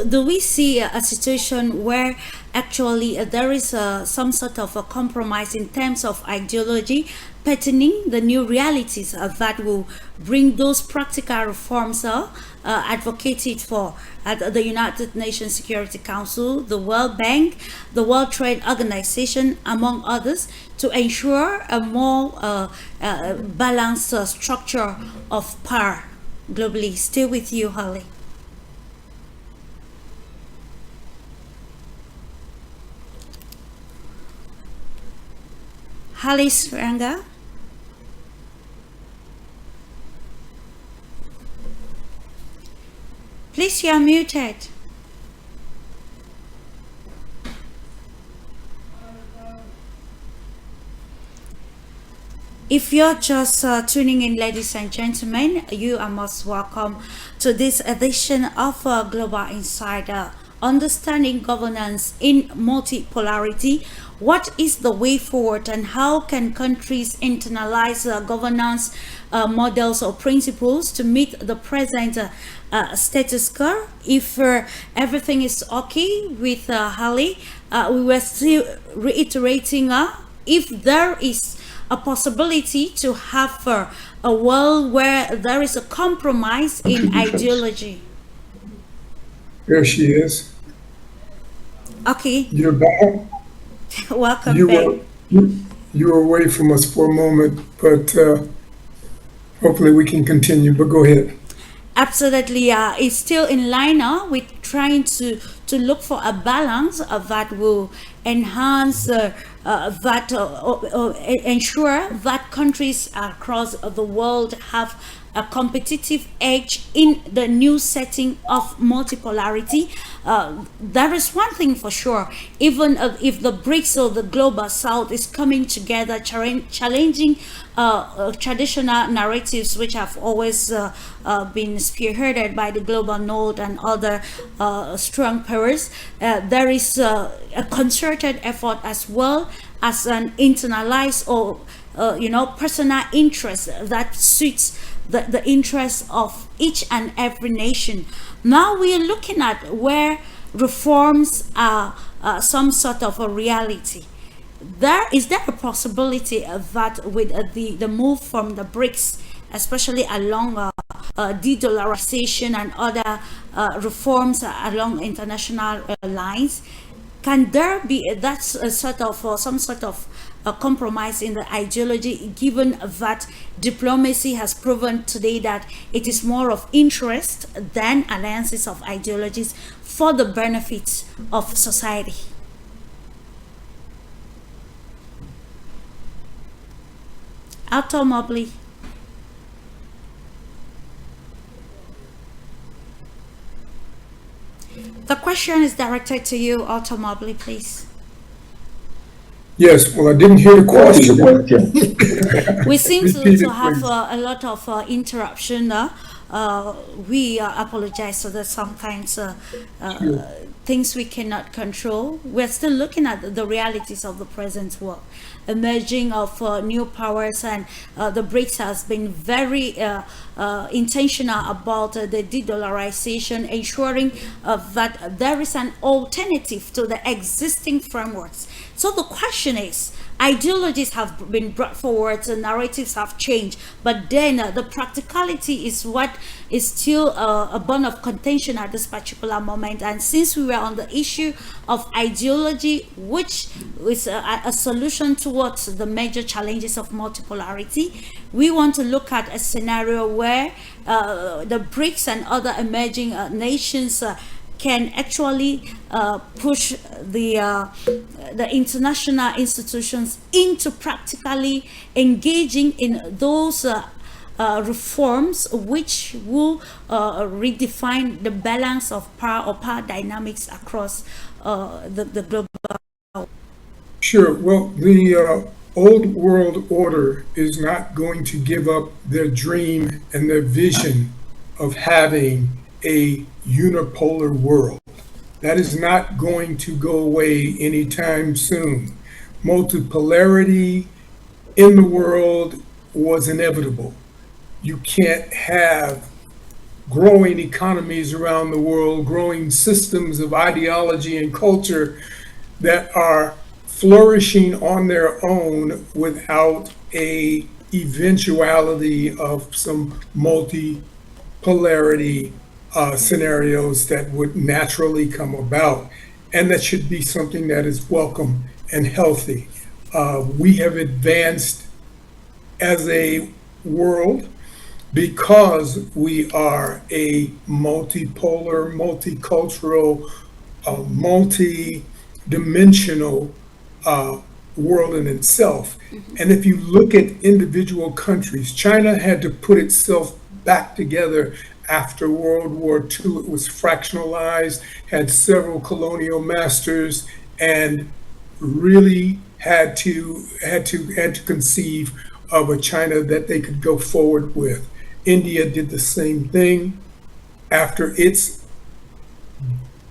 Do we see a situation where actually there is some sort of a compromise in terms of ideology pertaining the new realities that will bring those practical reforms advocated for at the United Nations Security Council, the World Bank, the World Trade Organization, among others, to ensure a more balanced structure of power globally? Still with you, Holly. Holly Sranga. Please, you are muted. If you're just tuning in, ladies and gentlemen, you are most welcome to this edition of Global Insider, Understanding Governance in Multipolarity. What is the way forward, and how can countries internalize governance models or principles to meet the present status quo? If everything is okay with Holly, we were still reiterating if there is a possibility to have a world where there is a compromise in ideology. There she is. Okay. You're back. Welcome back. You were away from us for a moment, but hopefully we can continue. But go ahead. Absolutely, it's still in line with trying to look for a balance that will enhance ensure that countries across the world have a competitive edge in the new setting of multipolarity. There is one thing for sure, even if the BRICS or the global south is coming together, challenging traditional narratives which have always been spearheaded by the global north and other strong powers, there is a concerted effort as well as an internalized or personal interest that suits the interests of each and every nation. Now we are looking at where reforms are some sort of a reality. Is there a possibility that with the move from the BRICS, especially along de-dollarization and other reforms along international lines, can there be some sort of a compromise in the ideology, given that diplomacy has proven today that it is more of interest than alliances of ideologies for the benefits of society? Achievabl. The question is directed to you, Achievabl, please. Yes, well, I didn't hear the question. We seem to have a lot of interruption. We apologize for that. Sometimes things we cannot control. We're still looking at the realities of the present world, emerging of new powers, and the BRICS has been very intentional about the de-dollarization, ensuring that there is an alternative to the existing frameworks. So the question is, ideologies have been brought forward, the narratives have changed, but then the practicality is what is still a bone of contention at this particular moment. And since we were on the issue of ideology, which is a solution towards the major challenges of multipolarity, we want to look at a scenario where the BRICS and other emerging nations can actually push the international institutions into practically engaging in those reforms which will redefine the balance of power or power dynamics across the global. Sure. Well, the old world order is not going to give up their dream and their vision of having a unipolar world. That is not going to go away anytime soon. Multipolarity in the world was inevitable. You can't have growing economies around the world, growing systems of ideology and culture that are flourishing on their own without a eventuality of some multipolarity scenarios that would naturally come about. And that should be something that is welcome and healthy. We have advanced as a world because we are a multipolar, multicultural, multi-dimensional world in itself. And if you look at individual countries, China had to put itself back together after World War II. It was fractionalized, had several colonial masters, and really had to conceive of a China that they could go forward with. India did the same thing after its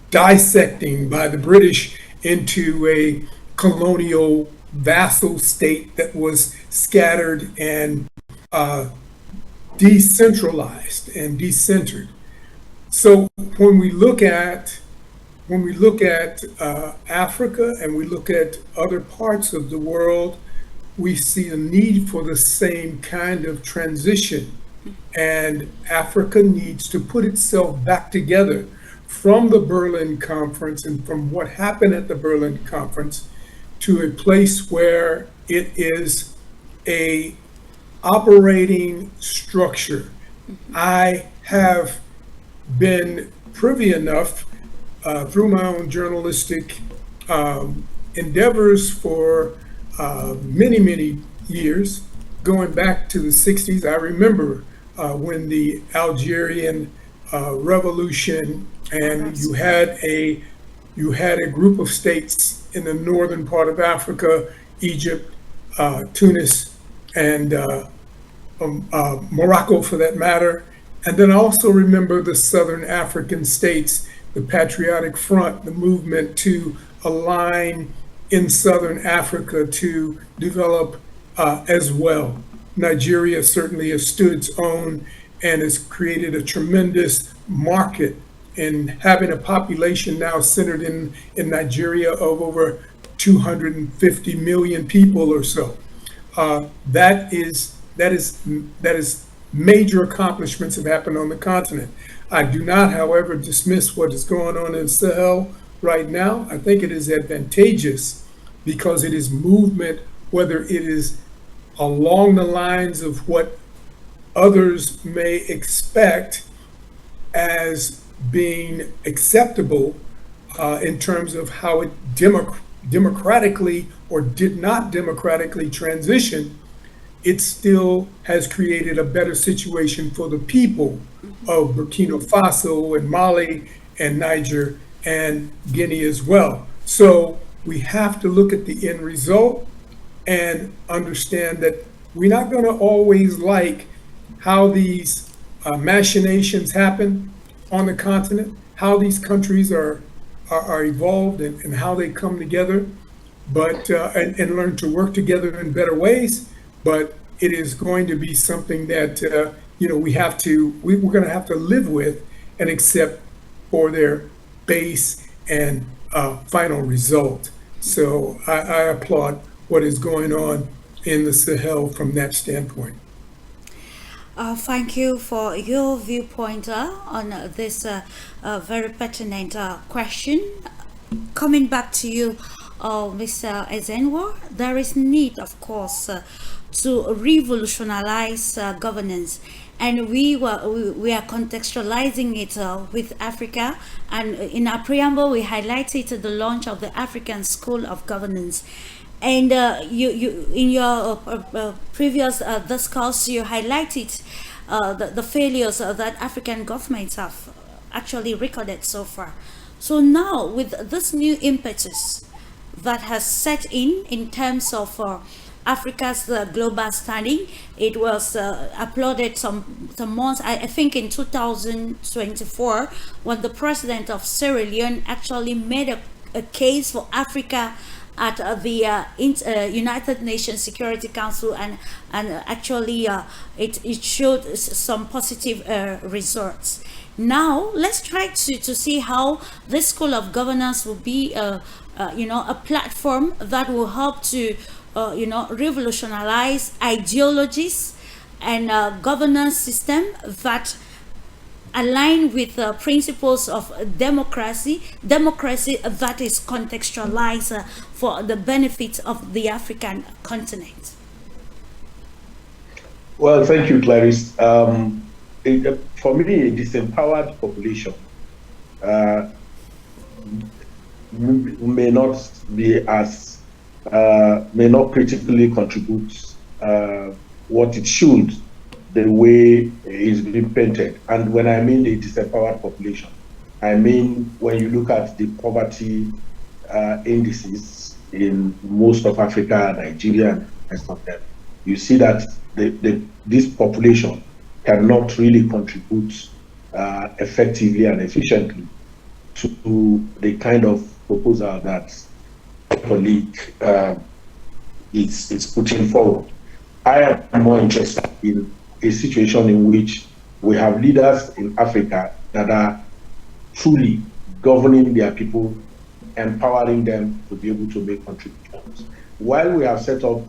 dissecting by the British into a colonial vassal state that was scattered and decentralized and decentered. So when we look at Africa and we look at other parts of the world, we see a need for the same kind of transition. And Africa needs to put itself back together from the Berlin Conference and from what happened at the Berlin Conference to a place where it is a operating structure. I have been privy enough through my own journalistic endeavors for many years, going back to the 60s. I remember when the Algerian revolution, and you had a group of states in the northern part of Africa, Egypt, Tunis, and Morocco for that matter. And then I also remember the southern African states, the Patriotic Front, the movement to align in southern Africa to develop as well. Nigeria certainly has stood its own and has created a tremendous market in having a population now centered in Nigeria of over 250 million people or so. That is major accomplishments have happened on the continent. I do not, however, dismiss what is going on in Sahel right now. I think it is advantageous because it is movement, whether it is along the lines of what others may expect as being acceptable in terms of how it democratically or did not democratically transition. It still has created a better situation for the people of Burkina Faso and Mali and Niger and Guinea as well. So we have to look at the end result and understand that we're not going to always like how these machinations happen on the continent, how these countries are evolved and how they come together, but and learn to work together in better ways. But it is going to be something that we're going to have to live with and accept for their base and final result. So I applaud what is going on in the Sahel from that standpoint. Thank you for your viewpoint on this very pertinent question. Coming back to you, Mr. Ezenwa, there is need, of course, to revolutionize governance and we are contextualizing it with Africa. And in our preamble, we highlighted the launch of the African School of Governance. And you in your previous discourse, you highlighted the failures that African governments have actually recorded so far. So now, with this new impetus that has set in terms of Africa's global standing, it was applauded some months, I think in 2024, when the president of Sierra Leone actually made a case for Africa at the United Nations Security Council, and actually it showed some positive results. Now let's try to see how this School of Governance will be a platform that will help to revolutionize ideologies and governance system that align with the principles of democracy that is contextualized for the benefit of the African continent. Well, thank you, Clarice. For me, a disempowered population may not be as may not critically contribute what it should, the way it's being painted. And when I mean a disempowered population, I mean when you look at the poverty indices in most of Africa, Nigeria, and the rest of them, you see that this population cannot really contribute effectively and efficiently to the kind of proposal that my colleague is putting forward. I am more interested in a situation in which we have leaders in Africa that are truly governing their people, empowering them to be able to make contributions. While we have set up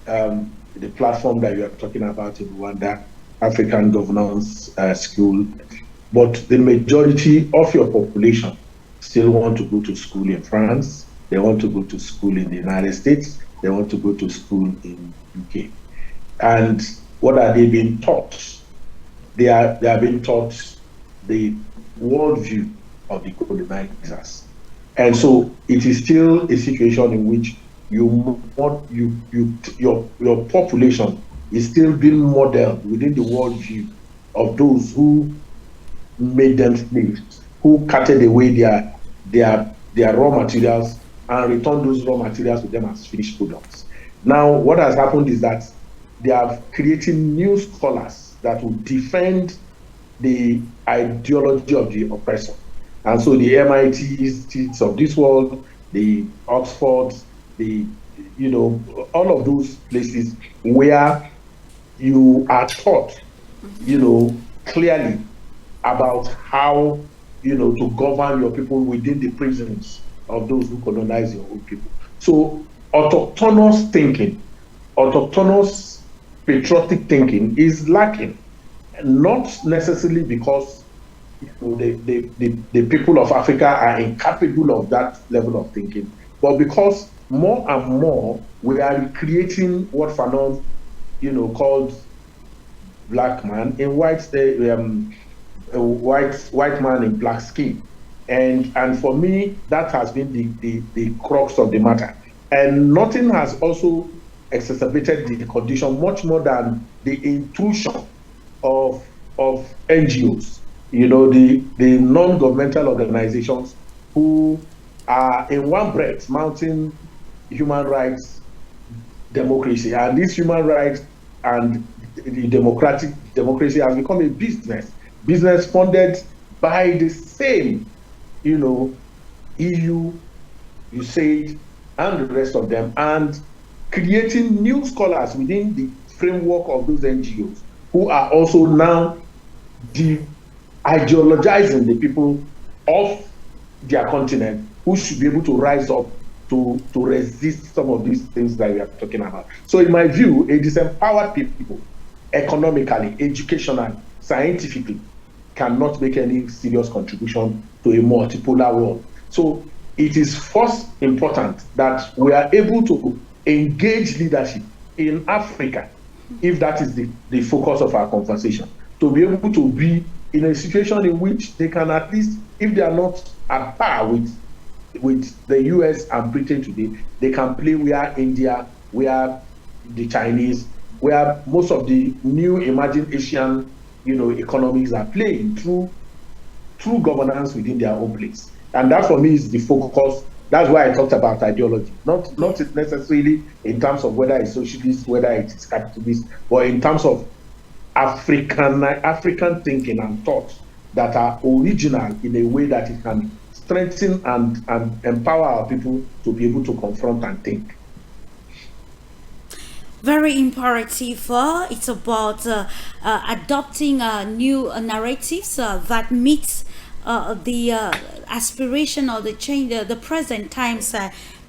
the platform that you are talking about in Rwanda, African Governance School, but the majority of your population still want to go to school in France, they want to go to school in the United States, they want to go to school in UK. And what are they being taught? They are being taught the worldview of the colonizers. And so it is still a situation in which your population is still being modeled within the worldview of those who made them slaves, who carted away their raw materials and returned those raw materials to them as finished products. Now, what has happened is that they are creating new scholars that will defend the ideology of the oppressor. And so the MITs of this world, the Oxfords, all of those places where you are taught, clearly about how, to govern your people within the prisons of those who colonize your own people. So autonomous thinking, autonomous patriotic thinking is lacking, not necessarily because the people of Africa are incapable of that level of thinking, but because more and more we are creating what Fanon, called black man in white man in black skin, and for me that has been the crux of the matter, and nothing has also exacerbated the condition much more than the intrusion of NGOs, the non-governmental organizations who are in one breath mounting human rights democracy, and this human rights and the democracy has become a business funded by the same, EU, USAID, and the rest of them, and creating new scholars within the framework of those NGOs who are also now ideologizing the people of their continent, who should be able to rise up to resist some of these things that we are talking about. So in my view, a disempowered people, economically, educationally, scientifically, cannot make any serious contribution to a multipolar world. So it is first important that we are able to engage leadership in Africa, if that is the focus of our conversation. to be able to be in a situation in which they can, at least, if they are not at par with the US and Britain today, they can play where India, where the Chinese, where most of the new emerging Asian, economies are playing through governance within their own place. And that, for me, is the focus. That's why I talked about ideology, not necessarily in terms of whether it's socialist, whether it is capitalist, but in terms of African thinking and thoughts that are original in a way that it can strengthen and empower our people to be able to confront and think. Very imperative. It's about adopting new narratives that meet the aspiration or the change, the present times,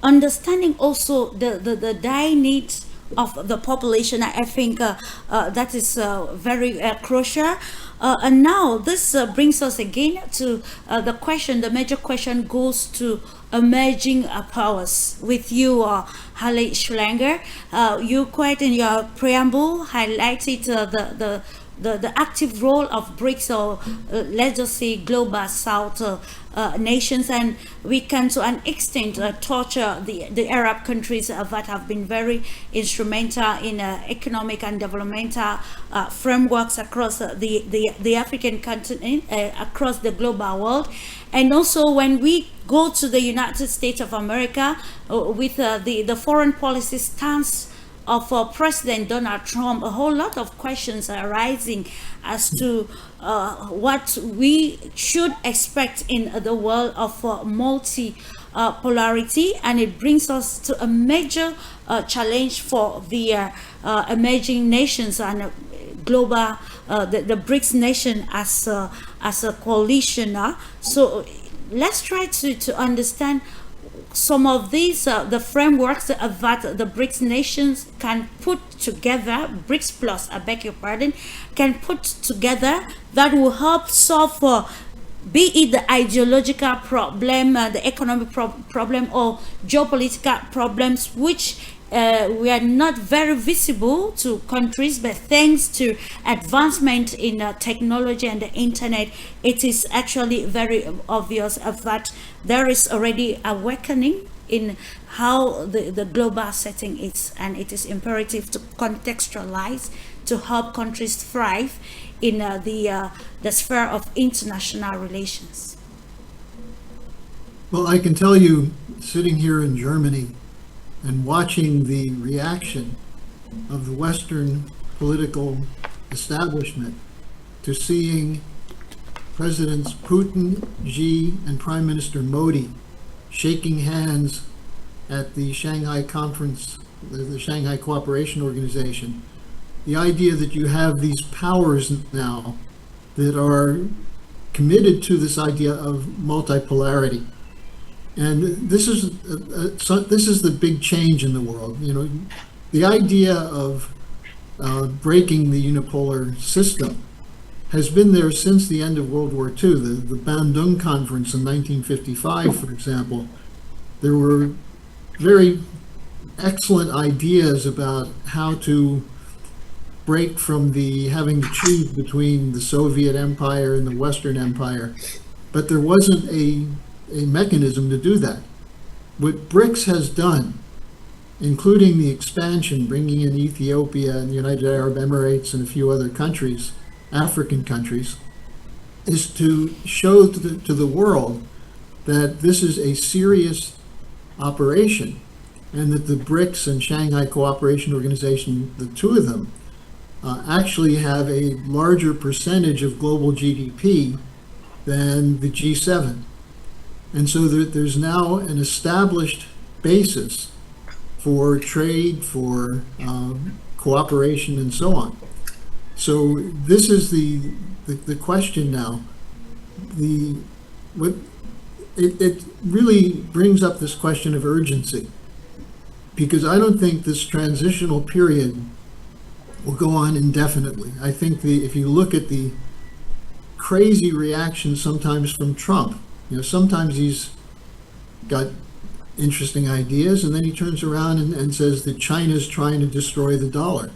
understanding also the dire needs of the population. I think that is very crucial. And now this brings us again to the question. The major question goes to emerging powers. With you, Halle Schlanger, you quite in your preamble highlighted the active role of BRICS, or let's just say global South nations, and we can to an extent touch the Arab countries that have been very instrumental in economic and developmental frameworks across the African continent, across the global world. And also when we go to the United States of America with the foreign policy stance of President Donald Trump, a whole lot of questions are arising as to what we should expect in the world of multipolarity, and it brings us to a major challenge for the emerging nations and global, the BRICS nation as a coalition. So let's try to understand some of these the frameworks that the BRICS nations can put together, BRICS plus, I beg your pardon, can put together, that will help solve be it the ideological problem, the economic problem, or geopolitical problems, which we are not very visible to countries, but thanks to advancement in technology and the internet, it is actually very obvious that there is already awakening in how the global setting is, and it is imperative to contextualize to help countries thrive in the sphere of international relations. Well, I can tell you, sitting here in Germany and watching the reaction of the Western political establishment to seeing Presidents Putin, Xi, and Prime Minister Modi shaking hands at the Shanghai Conference, the Shanghai Cooperation Organization, the idea that you have these powers now that are committed to this idea of multipolarity. And this is the big change in the world. The idea of breaking the unipolar system has been there since the end of World War II. The Bandung Conference in 1955, for example, there were very excellent ideas about how to break from the having to choose between the Soviet Empire and the Western Empire, but there wasn't a mechanism to do that. What BRICS has done, including the expansion, bringing in Ethiopia and the United Arab Emirates and a few other countries, African countries, is to show to the world that this is a serious operation, and that the BRICS and Shanghai Cooperation Organization, the two of them, actually have a larger percentage of global GDP than the G7. And so there's now an established basis for trade, for cooperation, and so on. So this is the question now. It really brings up this question of urgency, because I don't think this transitional period will go on indefinitely. I think if you look at the crazy reaction sometimes from Trump, sometimes he's got interesting ideas, and then he turns around and says that China's trying to destroy the dollar.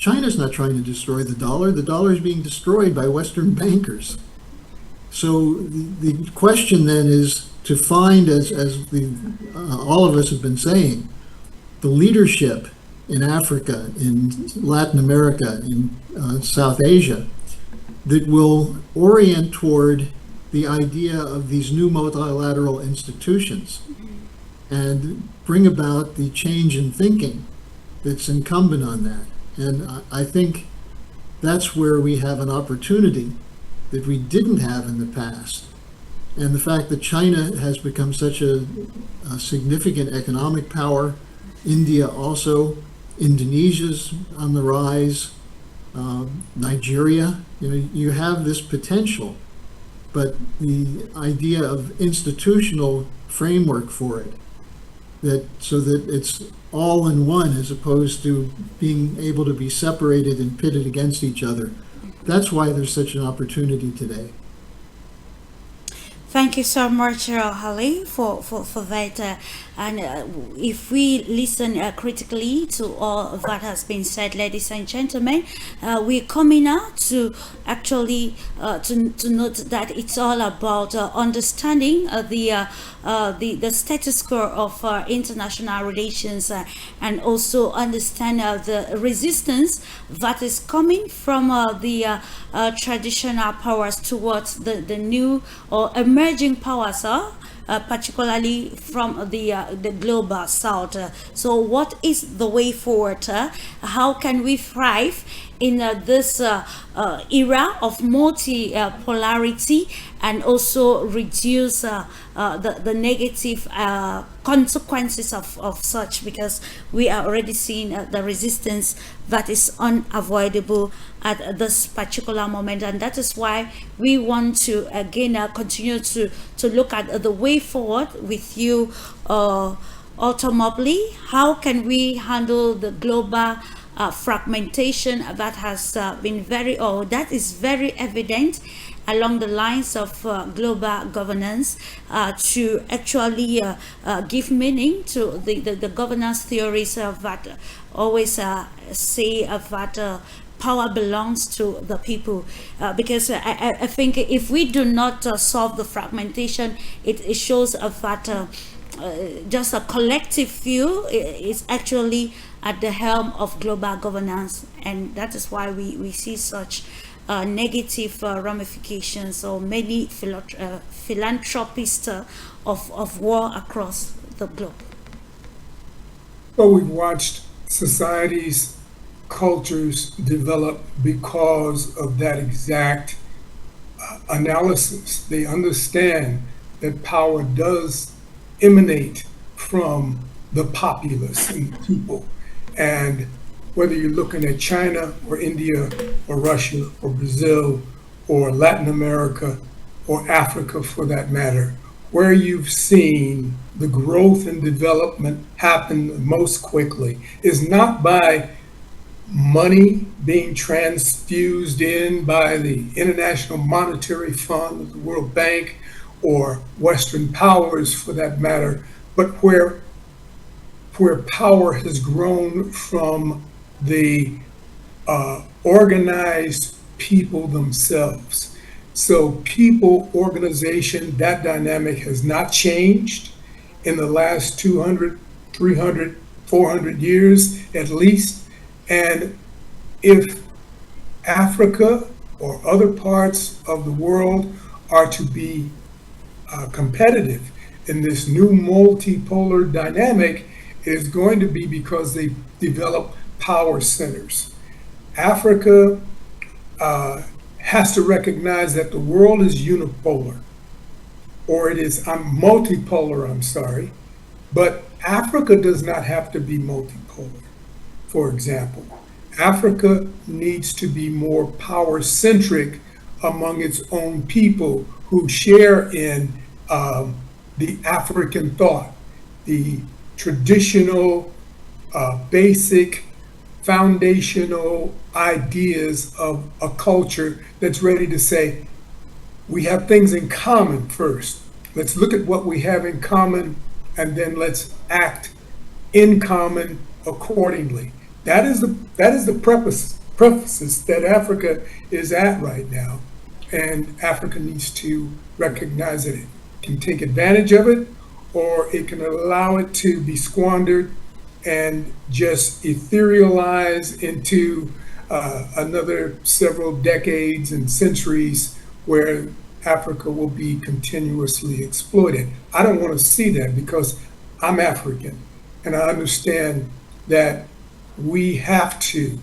China's not trying to destroy the dollar. The dollar is being destroyed by Western bankers. So the question then is to find, as all of us have been saying, the leadership in Africa, in Latin America, in South Asia, that will orient toward the idea of these new multilateral institutions and bring about the change in thinking that's incumbent on that. And I think that's where we have an opportunity that we didn't have in the past. And the fact that China has become such a significant economic power, India also, Indonesia's on the rise, Nigeria, you have this potential, but the idea of institutional framework for it, so that it's all in one as opposed to being able to be separated and pitted against each other. That's why there's such an opportunity today. Thank you so much, Holly, for that. And if we listen critically to all that has been said, ladies and gentlemen, we're coming out to actually to note that it's all about understanding the status quo of international relations, and also understand the resistance that is coming from the traditional powers towards the new or emerging powers, particularly from the global south. So what is the way forward? How can we thrive in this era of multipolarity, and also reduce the negative consequences of such, because we are already seeing the resistance that is unavoidable at this particular moment. And that is why we want to again continue to look at the way forward with you, ultimately. How can we handle the global fragmentation that has been that is very evident along the lines of global governance, to actually give meaning to the governance theories that always say that power belongs to the people, because I think if we do not solve the fragmentation, it shows that just a collective view is actually at the helm of global governance, and that is why we see such negative ramifications, or many philanthropists of war across the globe. But we've watched societies, cultures develop because of that exact analysis. They understand that power does emanate from the populace and the people. And whether you're looking at China or India or Russia or Brazil or Latin America or Africa for that matter, where you've seen the growth and development happen most quickly is not by money being transfused in by the International Monetary Fund, the World Bank, or Western powers for that matter, but where power has grown from the organized people themselves. So people, organization, that dynamic has not changed in the last 200, 300, 400 years at least. And if Africa or other parts of the world are to be competitive in this new multipolar dynamic, it is going to be because they develop power centers. Africa has to recognize that the world is unipolar, or it is multipolar, I'm sorry, but Africa does not have to be multipolar. For example, Africa needs to be more power-centric among its own people who share in the African thought, the traditional, basic, foundational ideas of a culture that's ready to say, we have things in common first. Let's look at what we have in common, and then let's act in common accordingly. That is the prefaces that Africa is at right now, and Africa needs to recognize that it can take advantage of it, or it can allow it to be squandered and just etherealize into another several decades and centuries where Africa will be continuously exploited. I don't want to see that because I'm African, and I understand that we have to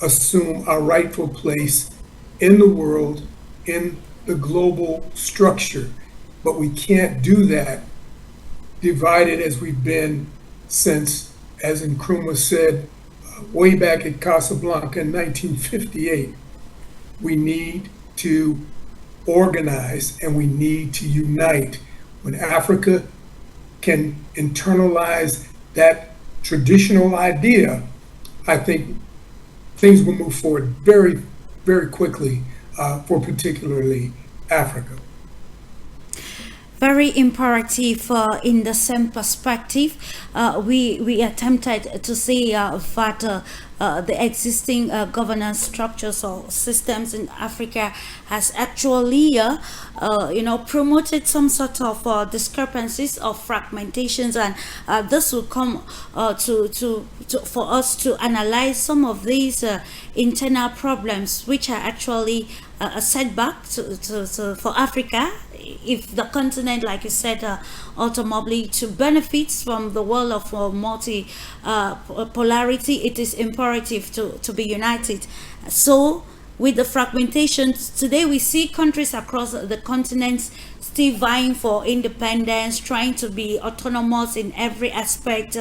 assume our rightful place in the world, in the global structure. But we can't do that divided as we've been since, as Nkrumah said, way back at Casablanca in 1958. We need to organize and we need to unite. When Africa can internalize that traditional idea, I think things will move forward very, very quickly for particularly Africa. Very imperative in the same perspective. We attempted to see that the existing governance structures or systems in Africa has actually promoted some sort of discrepancies or fragmentations, and this will come to for us to analyze some of these internal problems which are actually a setback for Africa. If the continent, like you said, ultimately to benefit from the world of multipolarity, it is imperative to be united. So with the fragmentation, today we see countries across the continent still vying for independence, trying to be autonomous in every aspect.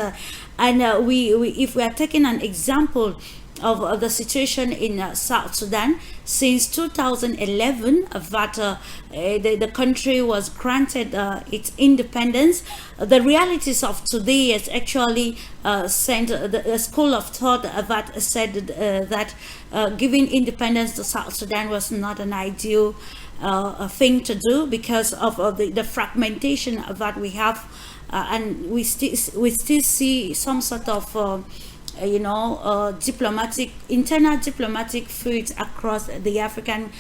And we if we are taking an example of the situation in South Sudan, since 2011 that the country was granted its independence, the realities of today is actually sent the school of thought that said that giving independence to South Sudan was not an ideal thing to do because of the fragmentation that we have, and we still see some sort of internal diplomatic feuds across the African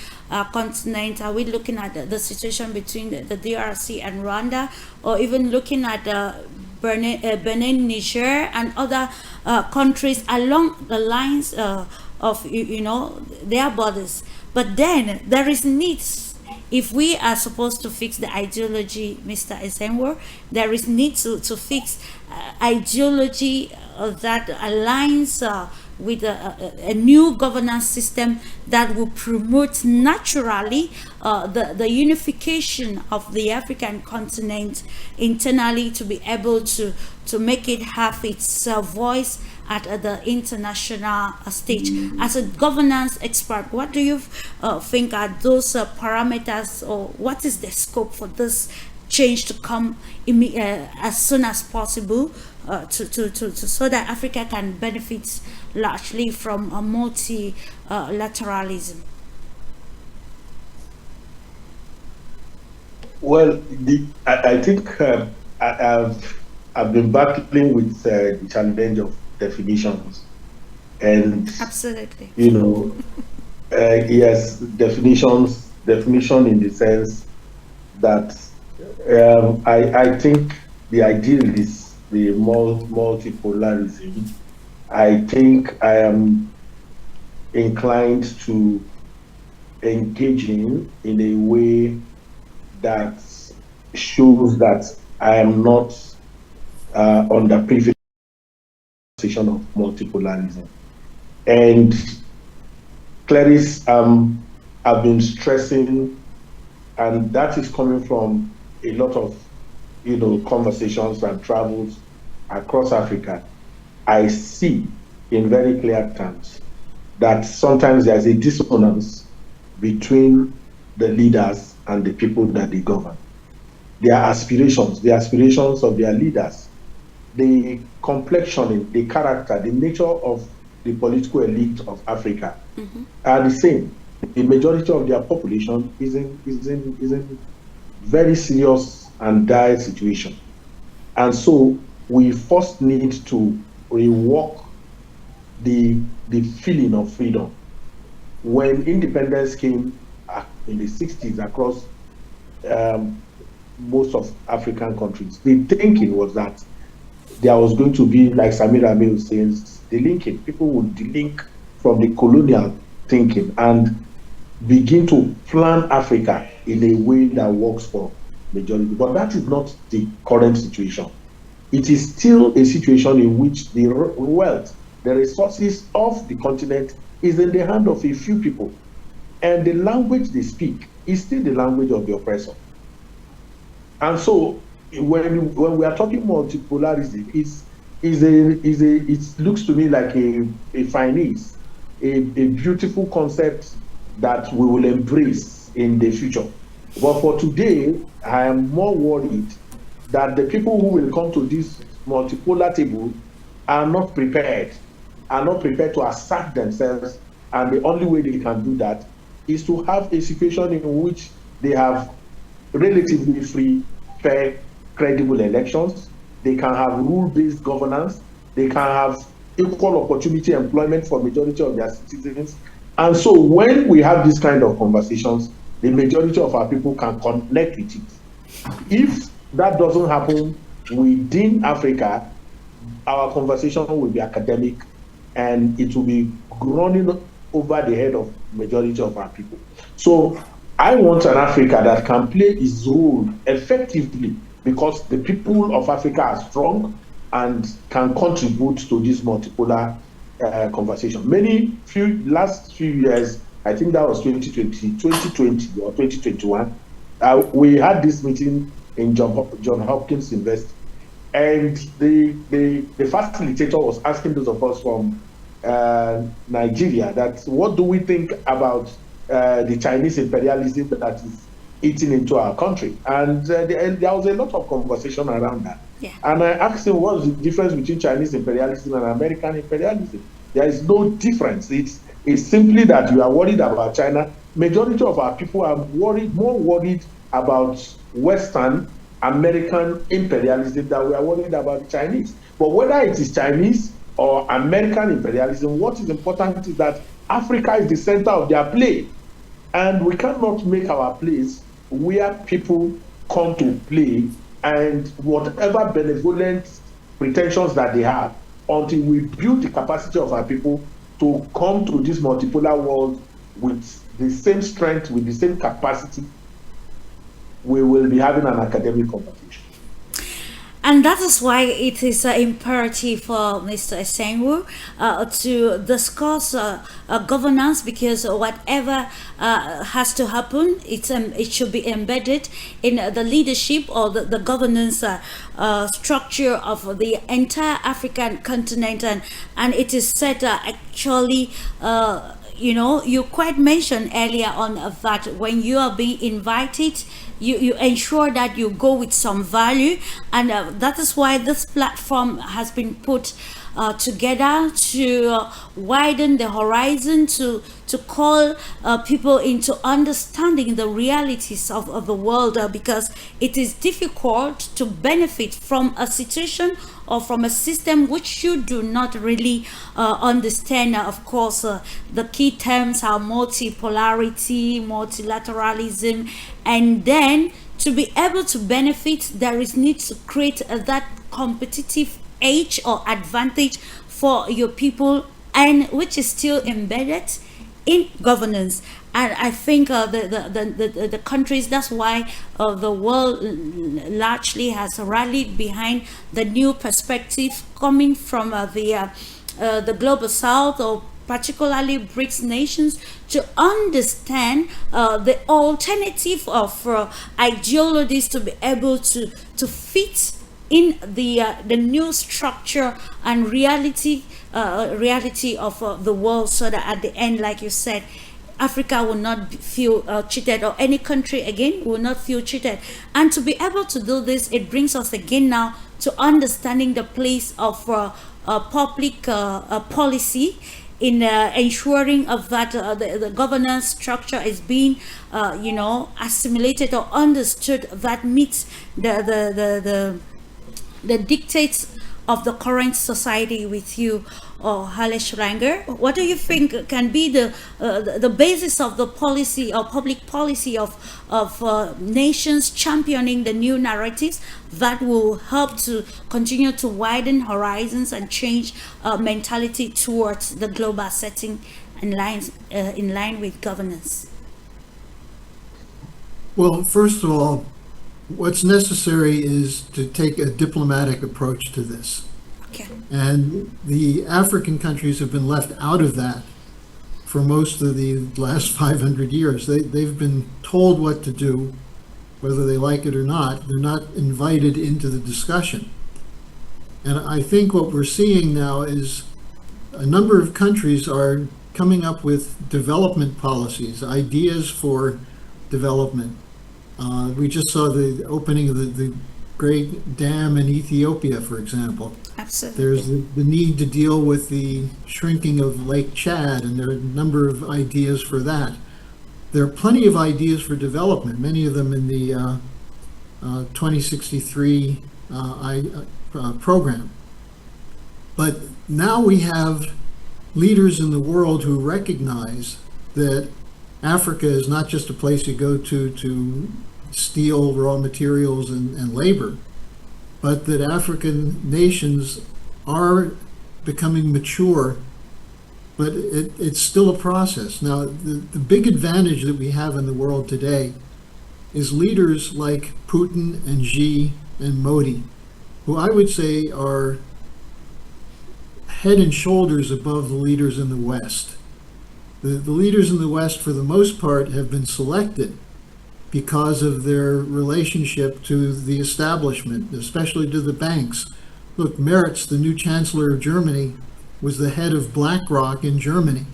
continent. Are we looking at the situation between the DRC and Rwanda, or even looking at Benin, Niger, and other countries along the lines of their borders? But then there is needs. If we are supposed to fix the ideology, Mr. Ezenwo, there is need to fix ideology that aligns with a new governance system that will promote naturally the unification of the African continent internally, to be able to make it have its voice at the international stage. As a governance expert, what do you think are those parameters, or what is the scope for this change to come as soon as possible, so that Africa can benefit largely from multilateralism? Well, I think I've been battling with the challenge of definitions, and absolutely, yes, definition in the sense that I think the ideal is the multipolarism. I think I am inclined to engaging in a way that shows that I am not on the previous position of multipolarism. And Clarice, I've been stressing, and that is coming from a lot of conversations and travels across Africa. I see in very clear terms that sometimes there's a dissonance between the leaders and the people that they govern. Their aspirations, the aspirations of their leaders, the complexioning, the character, the nature of the political elite of Africa are the same. The majority of their population is in very serious and dire situation. And so we first need to rework the feeling of freedom. When independence came in the 60s across most of African countries, the thinking was that there was going to be, like Samir Amil says, the linking. People would delink from the colonial thinking and begin to plan Africa in a way that works for majority. But that is not the current situation. It is still a situation in which the wealth, the resources of the continent is in the hand of a few people. And the language they speak is still the language of the oppressor. And so when we are talking multipolarity, it looks to me like a finesse, a beautiful concept that we will embrace in the future. But for today, I am more worried that the people who will come to this multipolar table are not prepared to assert themselves, and the only way they can do that is to have a situation in which they have relatively free, fair, credible elections, they can have rule-based governance, they can have equal opportunity employment for majority of their citizens. And so when we have this kind of conversations, the majority of our people can connect with it. If that doesn't happen within Africa, our conversation will be academic and it will be running over the head of majority of our people. So I want an Africa that can play its role effectively, because the people of Africa are strong and can contribute to this multipolar conversation. Last few years, I think that was 2020 or 2021, we had this meeting in John Hopkins University, and the facilitator was asking those of us from Nigeria that what do we think about the Chinese imperialism that is eating into our country, and there was a lot of conversation around that. Yeah. And I asked him, what's the difference between Chinese imperialism and American imperialism? There is no difference. It's simply that you are worried about China. Majority of our people are more worried about Western American imperialism than we are worried about the Chinese. But whether it is Chinese or American imperialism, what is important is that Africa is the center of their play. And we cannot make our place where people come to play and whatever benevolent pretensions that they have, until we build the capacity of our people to come to this multipolar world with the same strength, with the same capacity, we will be having an academic conversation. And that is why it is imperative for Mr. Esenwu to discuss governance, because whatever has to happen, it should be embedded in the leadership or the governance structure of the entire African continent. And it is said actually, you quite mentioned earlier on that when you are being invited, you ensure that you go with some value, and that is why this platform has been put together to widen the horizon, to call people into understanding the realities of the world, because it is difficult to benefit from a situation or from a system which you do not really understand. Of course, the key terms are multipolarity, multilateralism, and then to be able to benefit, there is need to create that competitive edge or advantage for your people, and which is still embedded in governance. And I think the countries, that's why the world largely has rallied behind the new perspective coming from the global south, or particularly BRICS nations, to understand the alternative of ideologies to be able to fit in the new structure and reality of the world, so that at the end, like you said, Africa will not feel cheated, or any country again will not feel cheated. And to be able to do this, it brings us again now to understanding the place of public policy in ensuring of that the governance structure is being assimilated or understood, that meets the dictates of the current society with you, Haile Schranger. What do you think can be the basis of the policy or public policy of nations championing the new narratives that will help to continue to widen horizons and change mentality towards the global setting in line with governance? Well, first of all, what's necessary is to take a diplomatic approach to this. Okay. And the African countries have been left out of that for most of the last 500 years. They've been told what to do, whether they like it or not. They're not invited into the discussion. And I think what we're seeing now is a number of countries are coming up with development policies, ideas for development. We just saw the opening of the great dam in Ethiopia, for example. Absolutely. There's the need to deal with the shrinking of Lake Chad, and there are a number of ideas for that. There are plenty of ideas for development, many of them in the 2063 program. But now we have leaders in the world who recognize that Africa is not just a place you go to steal raw materials and labor, but that African nations are becoming mature, but it's still a process. Now, the big advantage that we have in the world today is leaders like Putin and Xi and Modi, who I would say are head and shoulders above the leaders in the West. The leaders in the West, for the most part, have been selected because of their relationship to the establishment, especially to the banks. Look, Merz, the new chancellor of Germany, was the head of BlackRock in Germany.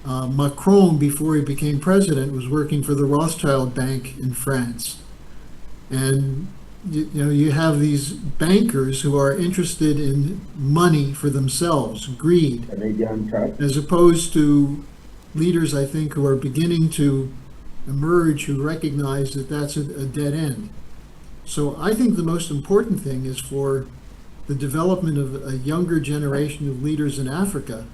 Macron, before he became president, was working for the Rothschild Bank in France. And you have these bankers who are interested in money for themselves, greed, as opposed to leaders, I think, who are beginning to emerge, who recognize that that's a dead end. So I think the most important thing is for the development of a younger generation of leaders in Africa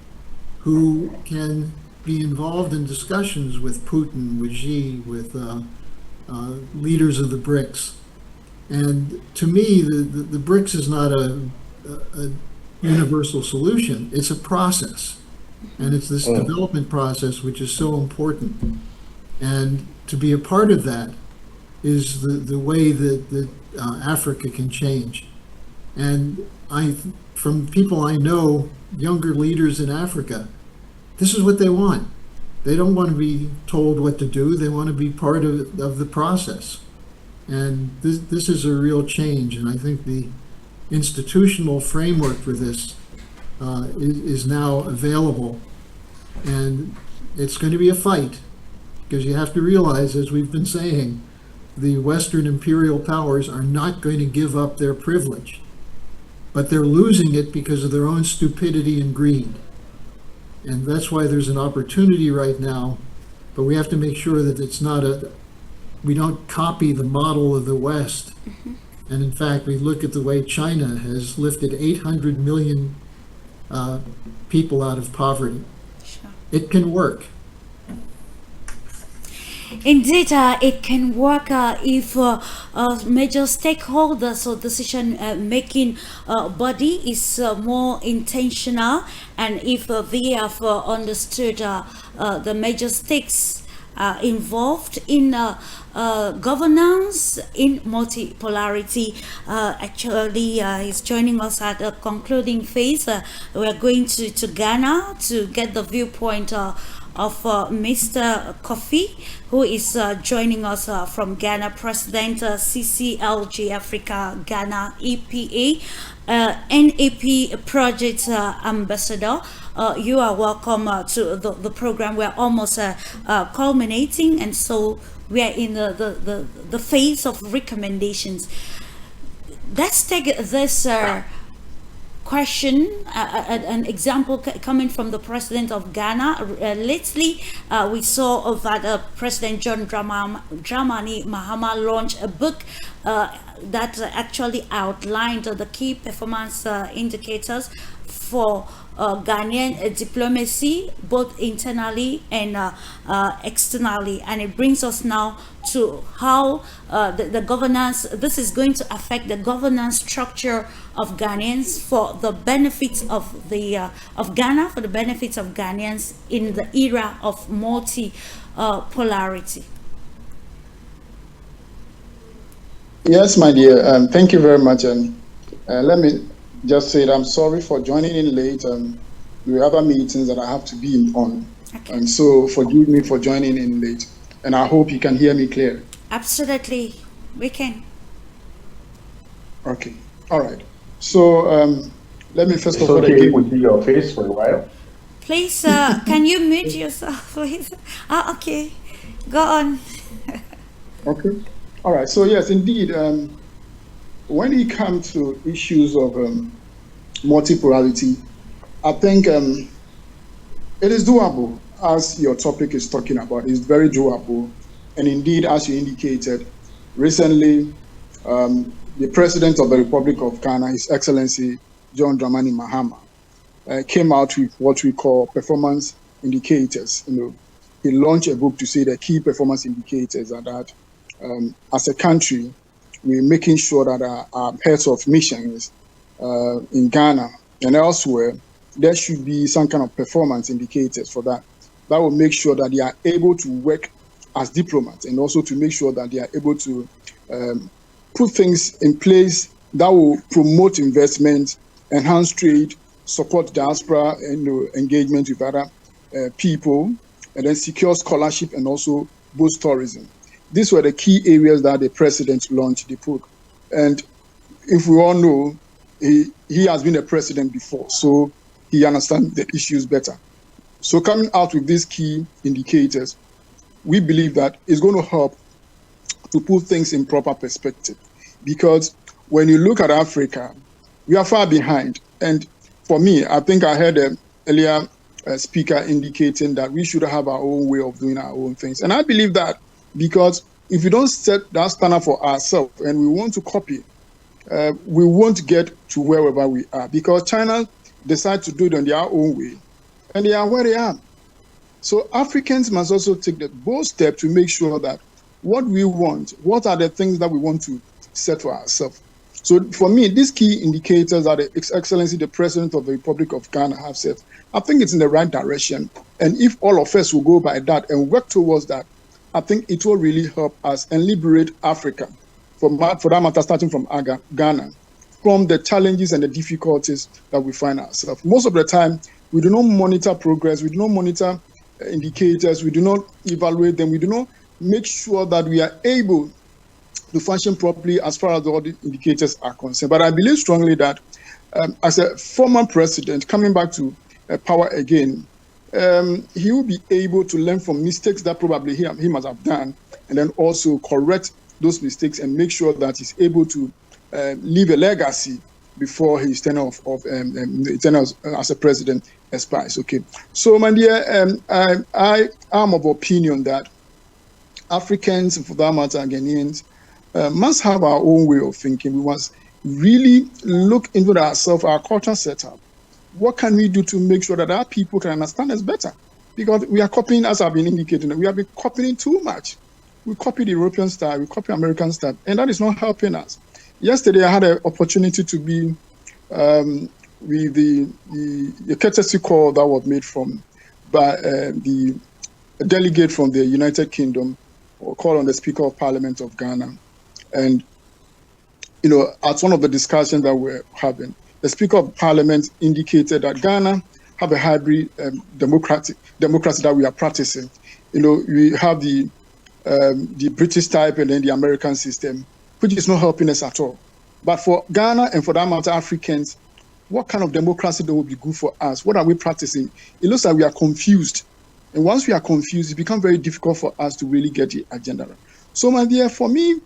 who can be involved in discussions with Putin, with Xi, with leaders of the BRICS. And to me, the BRICS is not a universal solution. It's a process. And it's this development process which is so important. And to be a part of that is the way that Africa can change. And from people I know, younger leaders in Africa, this is what they want. They don't want to be told what to do. They want to be part of the process. And this is a real change. And I think the institutional framework for this is now available. And it's going to be a fight, because you have to realize, as we've been saying, the Western imperial powers are not going to give up their privilege, but they're losing it because of their own stupidity and greed. And that's why there's an opportunity right now, but we have to make sure that it's not we don't copy the model of the West. Mm-hmm. And in fact, we look at the way China has lifted 800 million people out of poverty. Sure. It can work. Indeed, it can work if major stakeholders or decision-making body is more intentional, and if they have understood the major stakes involved in governance in multipolarity. Actually, he's joining us at the concluding phase. We're going to Ghana to get the viewpoint of Mr. Kofi, who is joining us from Ghana, President CCLG Africa Ghana EPA, NAP Project Ambassador. You are welcome to the program. We're almost culminating, and so we are in the phase of recommendations. Let's take this question, an example coming from the president of Ghana. Lately, we saw that President John Dramani Mahama launched a book that actually outlined the key performance indicators for Ghanaian diplomacy, both internally and externally. And it brings us now to how the governance, this is going to affect the governance structure of Ghanaians for the benefits of Ghana, for the benefits of Ghanaians in the era of multipolarity. Yes, my dear. Thank you very much. And let me just say that I'm sorry for joining in late. There are other meetings that I have to be on. Okay. And so forgive me for joining in late. And I hope you can hear me clearly. Absolutely, we can. Okay. All right. So let me first It's of all okay again. we see your face for a while. Please, can you mute yourself, please? Okay, go on. Okay. All right. So yes, indeed, when it comes to issues of multipolarity, I think it is doable, as your topic is talking about. It's very doable. And indeed, as you indicated, recently, the President of the Republic of Ghana, His Excellency John Dramani Mahama, came out with what we call performance indicators. He launched a book to say the key performance indicators are that as a country, we're making sure that our heads of missions in Ghana and elsewhere, there should be some kind of performance indicators for that. That will make sure that they are able to work as diplomats, and also to make sure that they are able to put things in place that will promote investment, enhance trade, support diaspora and engagement with other people, and then secure scholarship and also boost tourism. These were the key areas that the president launched the book. And if we all know, he has been a president before, so he understands the issues better. So coming out with these key indicators, we believe that it's going to help to put things in proper perspective. Because when you look at Africa, we are far behind. And for me, I think I heard an earlier speaker indicating that we should have our own way of doing our own things. And I believe that, because if we don't set that standard for ourselves and we want to copy, we won't get to wherever we are, because China decide to do it on their own way, and they are where they are. So Africans must also take the bold step to make sure that what we want, what are the things that we want to set for ourselves. So for me, these key indicators that His Excellency, the President of the Republic of Ghana, have set, I think it's in the right direction. And if all of us will go by that and work towards that, I think it will really help us and liberate Africa, for that matter, starting from Ghana, from the challenges and the difficulties that we find ourselves. Most of the time, we do not monitor progress, we do not monitor indicators, we do not evaluate them, we do not make sure that we are able to function properly as far as all the indicators are concerned. But I believe strongly that as a former president coming back to power again, he will be able to learn from mistakes that probably he must have done, and then also correct those mistakes and make sure that he's able to leave a legacy before his tenure as a president expires. Okay, so my dear, I am of opinion that Africans, and for that matter, Ghanaians, must have our own way of thinking. We must really look into ourselves, our culture setup. What can we do to make sure that our people can understand us better? Because we are copying, as I've been indicating, we have been copying too much. We copy the European style, we copy American style, and that is not helping us. Yesterday, I had an opportunity to be with the courtesy call that was made by the delegate from the United Kingdom, or call on the Speaker of Parliament of Ghana. And, at one of the discussions that we're having, the Speaker of Parliament indicated that Ghana have a hybrid democracy that we are practicing. We have the British type and then the American system, which is not helping us at all. But for Ghana and for that matter, Africans, what kind of democracy that would be good for us? What are we practicing? It looks like we are confused. And once we are confused, it becomes very difficult for us to really get the agenda right. So, my dear, for me,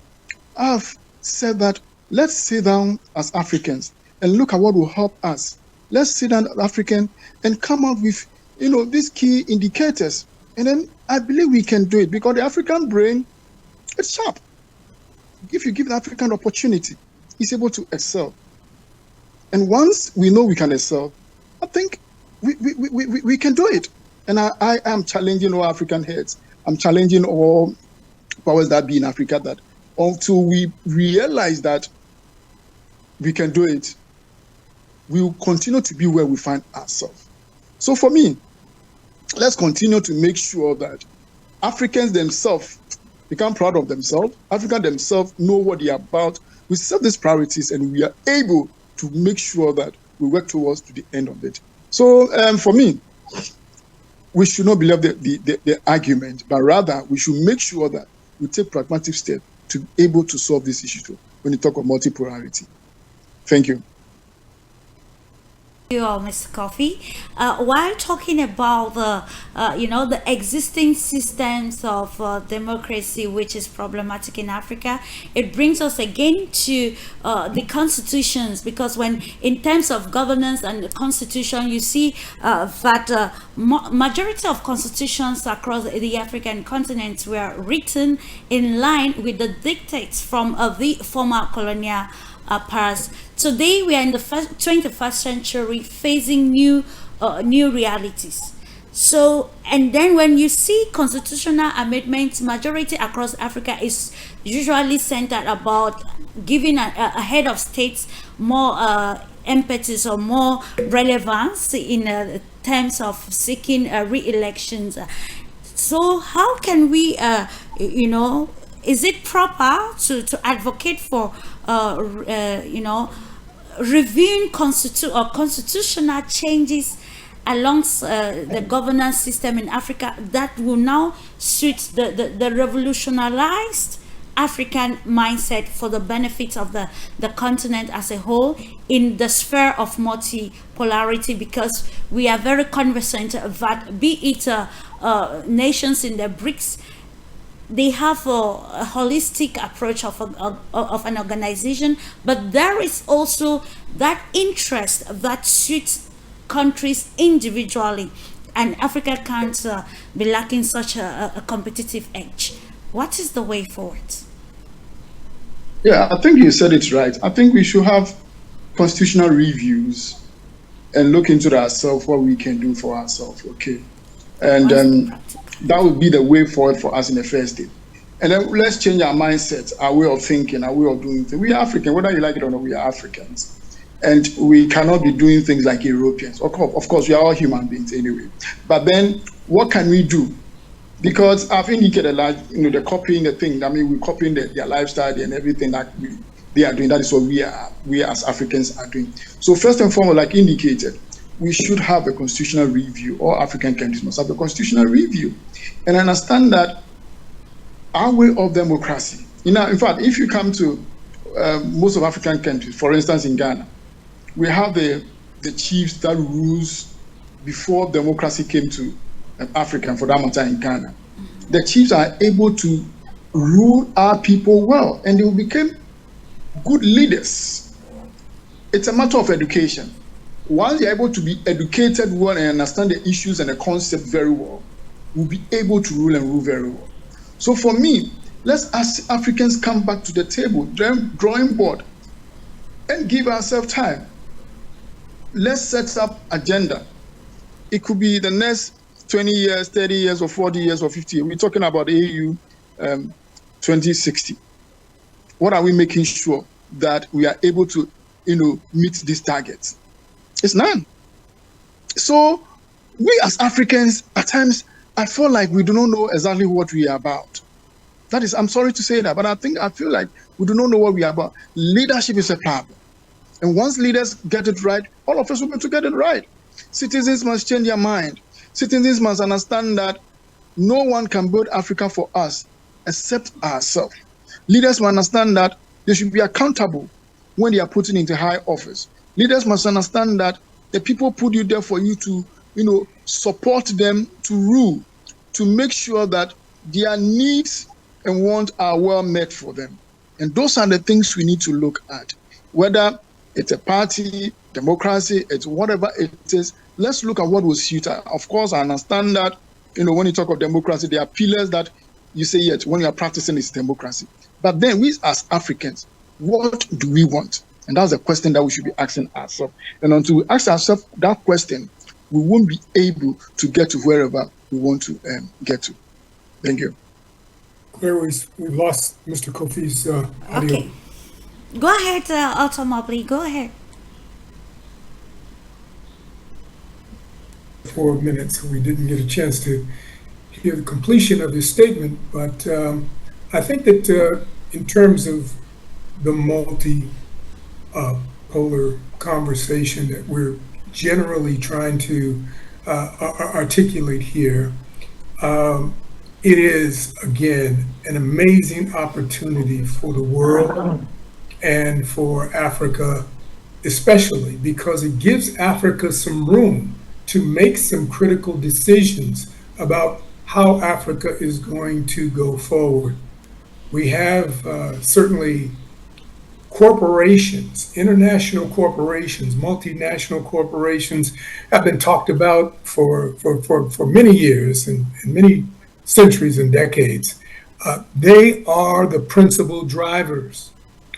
I've said that let's sit down as Africans and look at what will help us. Let's sit down as African and come up with, these key indicators. And then I believe we can do it, because the African brain, it's sharp. if you give the African opportunity, he's able to excel. And once we know we can excel, I think we can do it. And I am challenging all African heads. I'm challenging all powers that be in Africa that until we realize that we can do it, we will continue to be where we find ourselves. So for me, let's continue to make sure that Africans themselves become proud of themselves. Africans themselves know what they are about. We set these priorities and we are able to make sure that we work towards to the end of it. So for me, we should not believe the argument, but rather we should make sure that we take pragmatic steps to be able to solve this issue when you talk of multipolarity. Thank you. You all, Mr. Coffee. While talking about the existing systems of democracy, which is problematic in Africa, it brings us again to the constitutions, because when in terms of governance and the constitution, you see that majority of constitutions across the African continent were written in line with the dictates from the former colonial powers. Today we are in the 21st century facing new realities. So, and then when you see constitutional amendments, majority across Africa is usually centered about giving a head of states more impetus or more relevance in terms of seeking re-elections. So how can we, is it proper to advocate for reviewing constitutional changes along the governance system in Africa that will now suit the revolutionized African mindset for the benefit of the continent as a whole in the sphere of multipolarity? Because we are very conversant that be it nations in the BRICS, they have a holistic approach of an organization, but there is also that interest that suits countries individually, and Africa can't be lacking such a competitive edge. What is the way forward? Yeah, I think you said it right. I think we should have constitutional reviews and look into ourselves, what we can do for ourselves, okay? And that would be the way forward for us in the first day. And then let's change our mindset, our way of thinking, our way of doing things. We are African, whether you like it or not, we are Africans. And we cannot be doing things like Europeans. Of course, we are all human beings anyway. But then what can we do? Because I've indicated, like, they're copying the thing. I mean, we're copying their lifestyle and everything that they are doing. That is what we as Africans are doing. So first and foremost, like indicated, we should have a constitutional review. All African countries must have a constitutional review and understand that our way of democracy. In fact, if you come to most of African countries, for instance, in Ghana, we have the chiefs that rules before democracy came to Africa, for that matter in Ghana. The chiefs are able to rule our people well, and they became good leaders. It's a matter of education. Once you're able to be educated well and understand the issues and the concept very well, we'll be able to rule and rule very well. So for me, let's ask Africans come back to the table, drawing board, and give ourselves time. Let's set up agenda. It could be the next 20 years, 30 years, or 40 years, or 50 years. We're talking about AU 2060. What are we making sure that we are able to, meet these targets? It's none. So we as Africans, at times, I feel like we do not know exactly what we are about. That is, I'm sorry to say that, but I feel like we do not know what we are about. Leadership is a problem. And once leaders get it right, all of us will be able to get it right. Citizens must change their mind. Citizens must understand that no one can build Africa for us except ourselves. Leaders must understand that they should be accountable when they are put into high office. Leaders must understand that the people put you there for you to, support them to rule, to make sure that their needs and wants are well met for them. And those are the things we need to look at. Whether it's a party, democracy, it's whatever it is, let's look at what will suit us. Of course, I understand that, when you talk of democracy, there are pillars that you say, yes, when you are practicing this democracy. But then we as Africans, what do we want? And that's the question that we should be asking ourselves. And until we ask ourselves that question, we won't be able to get to wherever we want to get to. Thank you. Claire, we've lost Mr. Kofi's audio. Okay. Go ahead, Achievabl. Go ahead. 4 minutes. We didn't get a chance to hear the completion of his statement, but I think that in terms of the multi-polar conversation that we're generally trying to articulate here, it is, again, an amazing opportunity for the world and for Africa especially, because it gives Africa some room to make some critical decisions about how Africa is going to go forward. We have certainly corporations, international corporations, multinational corporations have been talked about for many years and many centuries and decades. They are the principal drivers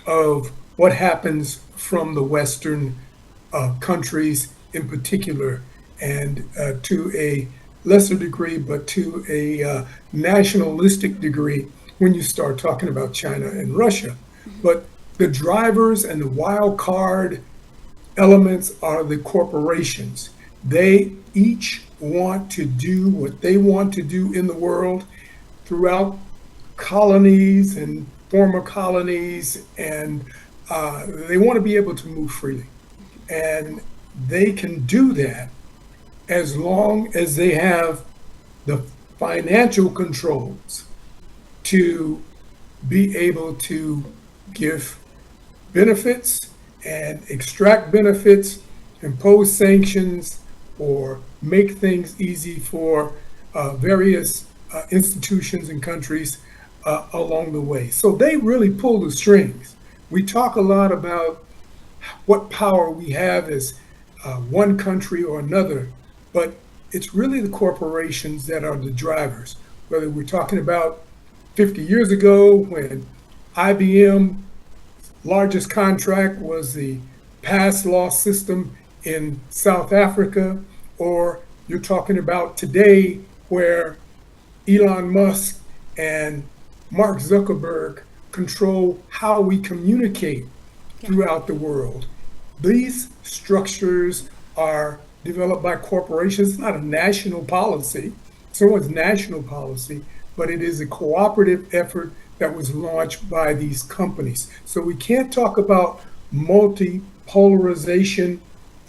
of what happens from the Western countries in particular, and to a lesser degree, but to a nationalistic degree when you start talking about China and Russia. But the drivers and the wild card elements are the corporations. They each want to do what they want to do in the world throughout colonies and former colonies, and they want to be able to move freely. And they can do that as long as they have the financial controls to be able to give benefits and extract benefits, impose sanctions, or make things easy for various institutions and countries along the way. So they really pull the strings. We talk a lot about what power we have as one country or another, but it's really the corporations that are the drivers. Whether we're talking about 50 years ago when IBM largest contract was the pass law system in South Africa, or you're talking about today where Elon Musk and Mark Zuckerberg control how we communicate throughout the world. These structures are developed by corporations. It's not a national policy. It's not national policy, but it is a cooperative effort that was launched by these companies. So we can't talk about multipolarization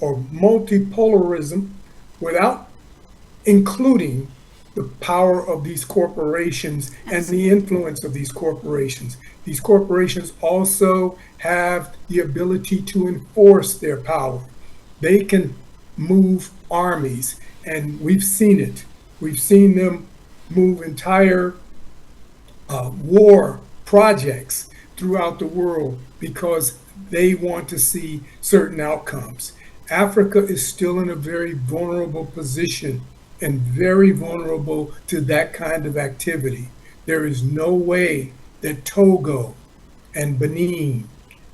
or multipolarism without including the power of these corporations and the influence of these corporations. These corporations also have the ability to enforce their power. They can move armies, and we've seen it. We've seen them move entire war projects throughout the world because they want to see certain outcomes. Africa is still in a very vulnerable position and very vulnerable to that kind of activity. There is no way that Togo and Benin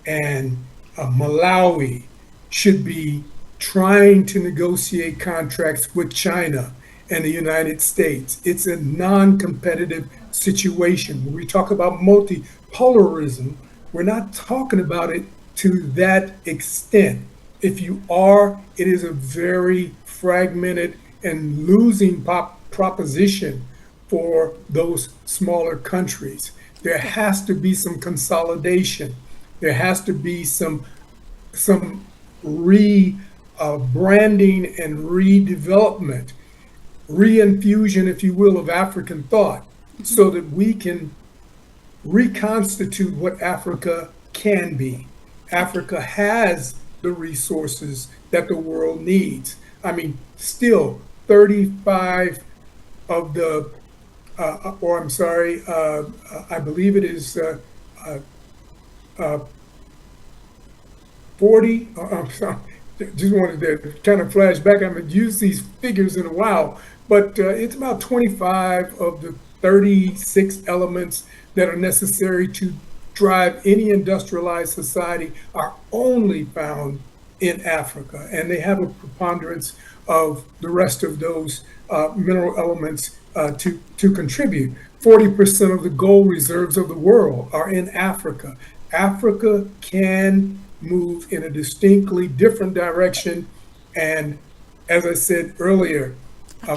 and Malawi should be trying to negotiate contracts with China and the United States. It's a non-competitive situation. When we talk about multipolarism, we're not talking about it to that extent. If you are, it is a very fragmented and losing proposition for those smaller countries. There has to be some consolidation. There has to be some rebranding and redevelopment, reinfusion, if you will, of African thought, so that we can reconstitute what Africa can be. Africa has the resources that the world needs. I mean, still 35 of the, I believe it is 40, I'm sorry, just wanted to kind of flash back. I haven't used these figures in a while, but it's about 25 of the 36 elements that are necessary to drive any industrialized society are only found in Africa, and they have a preponderance of the rest of those mineral elements to contribute. 40% of the gold reserves of the world are in Africa. Africa can move in a distinctly different direction, and as I said earlier,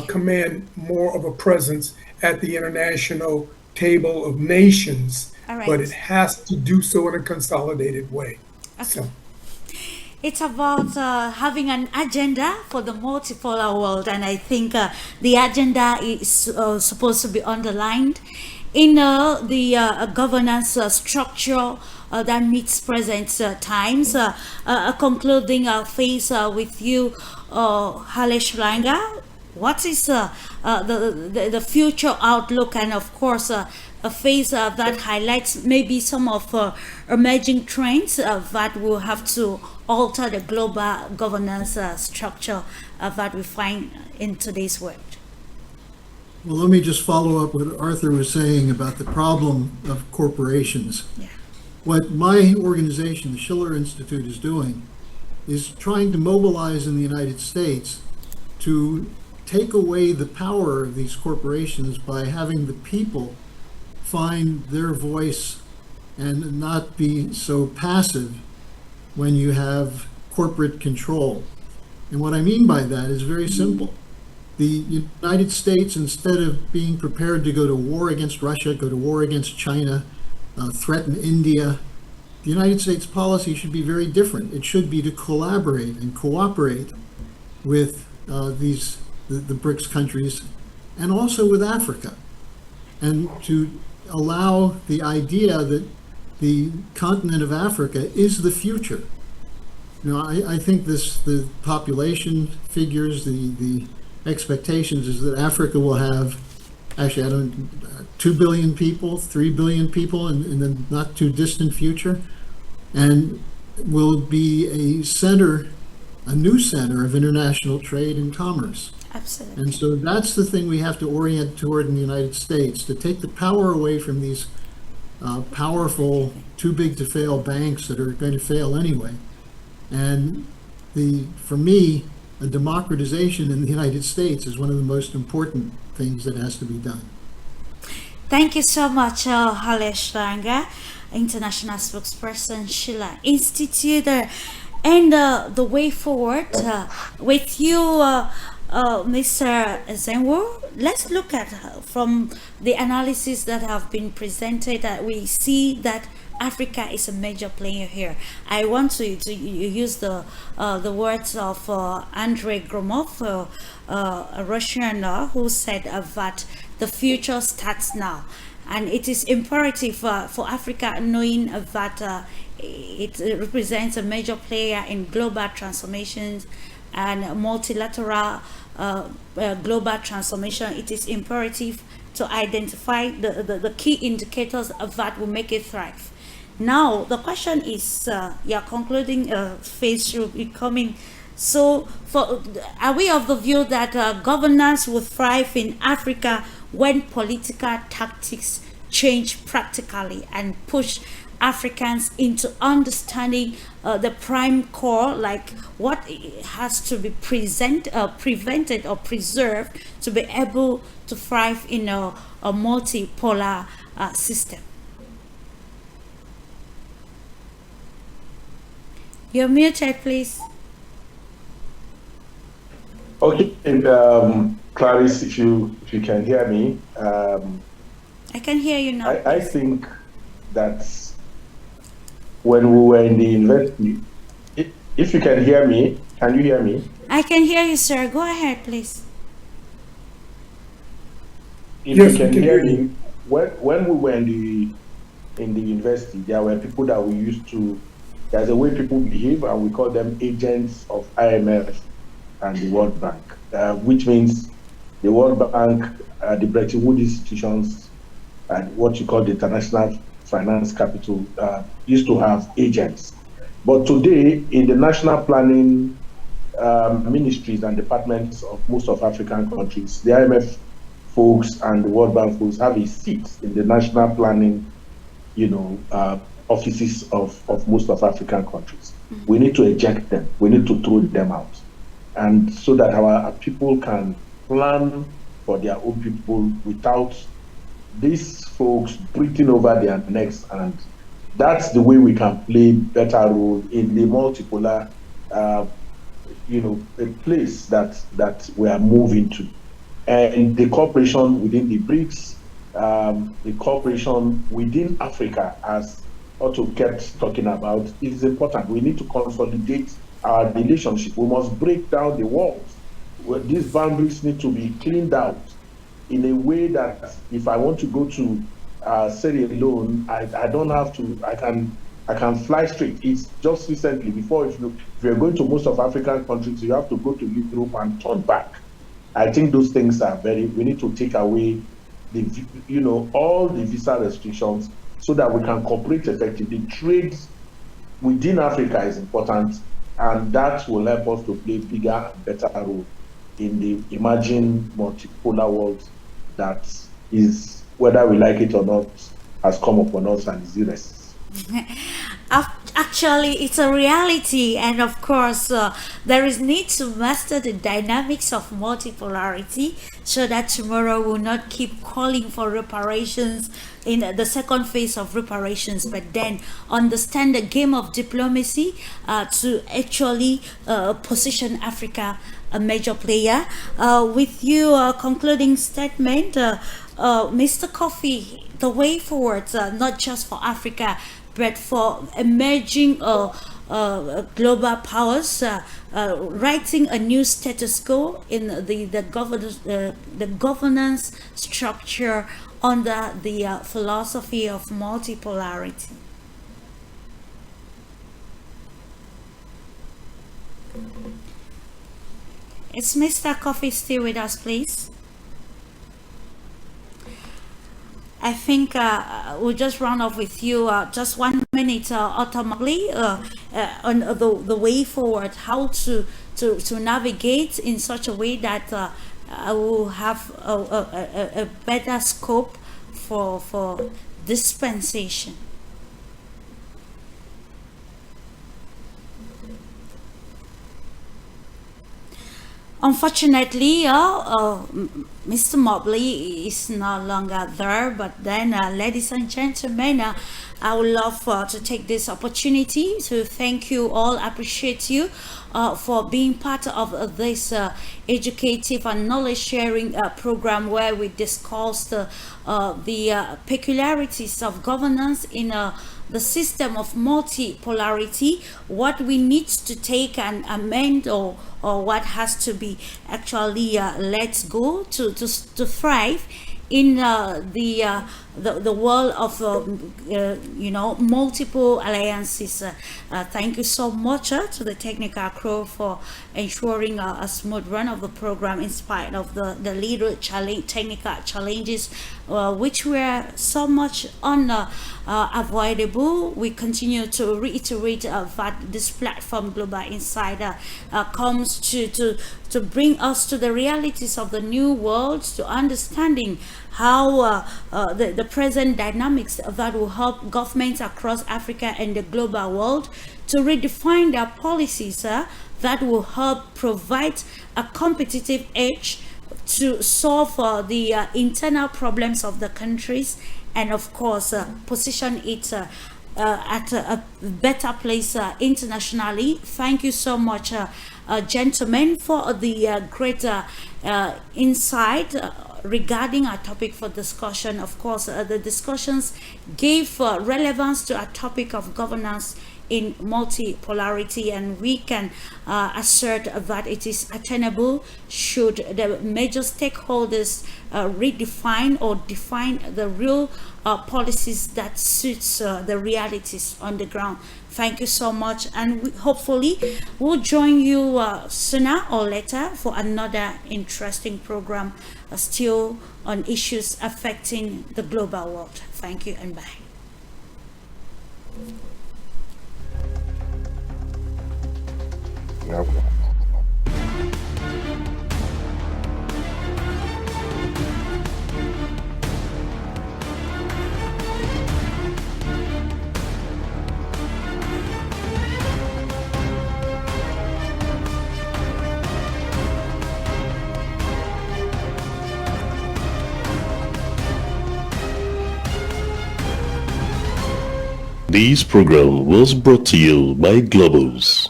command more of a presence at the international table of nations, All right. but it has to do so in a consolidated way. So, It's about having an agenda for the multipolar world, and I think the agenda is supposed to be underlined in the governance structure that meets present times. Concluding phase with you, Halesh Langa. What is the future outlook, and of course a phase that highlights maybe some of emerging trends that will have to alter the global governance structure that we find in today's world? Well, let me just follow up what Arthur was saying about the problem of corporations. Yeah. What my organization, the Schiller Institute, is doing is trying to mobilize in the United States to take away the power of these corporations by having the people find their voice and not be so passive when you have corporate control. And what I mean by that is very simple. The United States, instead of being prepared to go to war against Russia, go to war against China, threaten India, the United States policy should be very different. It should be to collaborate and cooperate with the BRICS countries, and also with Africa, and to allow the idea that the continent of Africa is the future. You know, I think the population figures, the expectations is that Africa will have, actually, 2 billion people, 3 billion people in the not too distant future, and will be a new center of international trade and commerce. Absolutely. And so that's the thing we have to orient toward in the United States, to take the power away from these powerful, too big to fail banks that are going to fail anyway. And for me, a democratization in the United States is one of the most important things that has to be done. Thank you so much, Halesh Langa, International Spokesperson, Schiller Institute. And the way forward with you, Mr. Zenwo, let's look at from the analysis that have been presented that we see that Africa is a major player here. I want to use the words of Andrei Gromov, a Russian who said that the future starts now. And it is imperative for Africa, knowing that it represents a major player in global transformations and multilateral global transformation. It is imperative to identify the key indicators of that will make it thrive. Now, the question is, concluding phase should be coming. So, are we of the view that governance will thrive in Africa when political tactics change practically and push Africans into understanding the prime core, like what has to be prevented or preserved to be able to thrive in a multipolar system? You're muted, please. Okay, Clarice, if you can hear me. I can hear you now. I think that when we were in the university, if you can hear me, can you hear me? I can hear you, sir. Go ahead, please. If Yes, you can we can hear hear me, when we were in the university, there were people that we used to, there's a way people behave, and we call them agents of IMF and the World Bank, which means the World Bank, the Bretton Woods institutions, and what you call the international finance capital used to have agents. But today, in the national planning ministries and departments of most of African countries, the IMF folks and the World Bank folks have a seat in the national planning offices of most of African countries. We need to eject them. We need to throw them out, and so that our people can plan for their own people without these folks breathing over their necks. And that's the way we can play better role in the multipolar, a place that we are moving to. And the cooperation within the BRICS, the cooperation within Africa, as Otto kept talking about, is important. We need to consolidate our relationship. We must break down the walls. These boundaries need to be cleaned out in a way that if I want to go to Sierra Leone, I don't have to. I can fly straight. It's just recently before, if you're going to most of African countries, you have to go to Europe and turn back. I think those things are we need to take away all the visa restrictions so that we can cooperate effectively. Trade within Africa is important, and that will help us to play bigger and better role in the emerging multipolar world that is, whether we like it or not, has come upon us and is irresistible. Actually, it's a reality, and of course, there is need to master the dynamics of multipolarity so that tomorrow we'll not keep calling for reparations in the second phase of reparations, but then understand the game of diplomacy to actually position Africa a major player. With you, concluding statement, Mr. Kofi, the way forward, not just for Africa, but for emerging global powers, writing a new status quo in the governance structure under the philosophy of multipolarity. Is Mr. Kofi still with us, please? I think we'll just run off with you just 1 minute automatically on the way forward, how to navigate in such a way that I will have a better scope for dispensation. Unfortunately, Mr. Mobley is no longer there, but then, ladies and gentlemen, I would love to take this opportunity to thank you all, appreciate you for being part of this educative and knowledge sharing program where we discussed the peculiarities of governance in the system of multipolarity, what we need to take and amend, or what has to be actually let go to thrive in the world of multiple alliances. Thank you so much to the technical crew for ensuring a smooth run of the program in spite of the little technical challenges which were so much unavoidable. We continue to reiterate that this platform, Global Insider, comes to bring us to the realities of the new world, to understanding how the present dynamics that will help governments across Africa and the global world to redefine their policies that will help provide a competitive edge to solve the internal problems of the countries, and of course position it at a better place internationally. Thank you so much, gentlemen, for the great insight regarding our topic for discussion. Of course, the discussions gave relevance to our topic of governance in multipolarity, and we can assert that it is attainable should the major stakeholders redefine or define the real policies that suits the realities on the ground. Thank you so much, and hopefully we'll join you sooner or later for another interesting program still on issues affecting the global world. Thank you and bye. Yeah. This program was brought to you by Globals.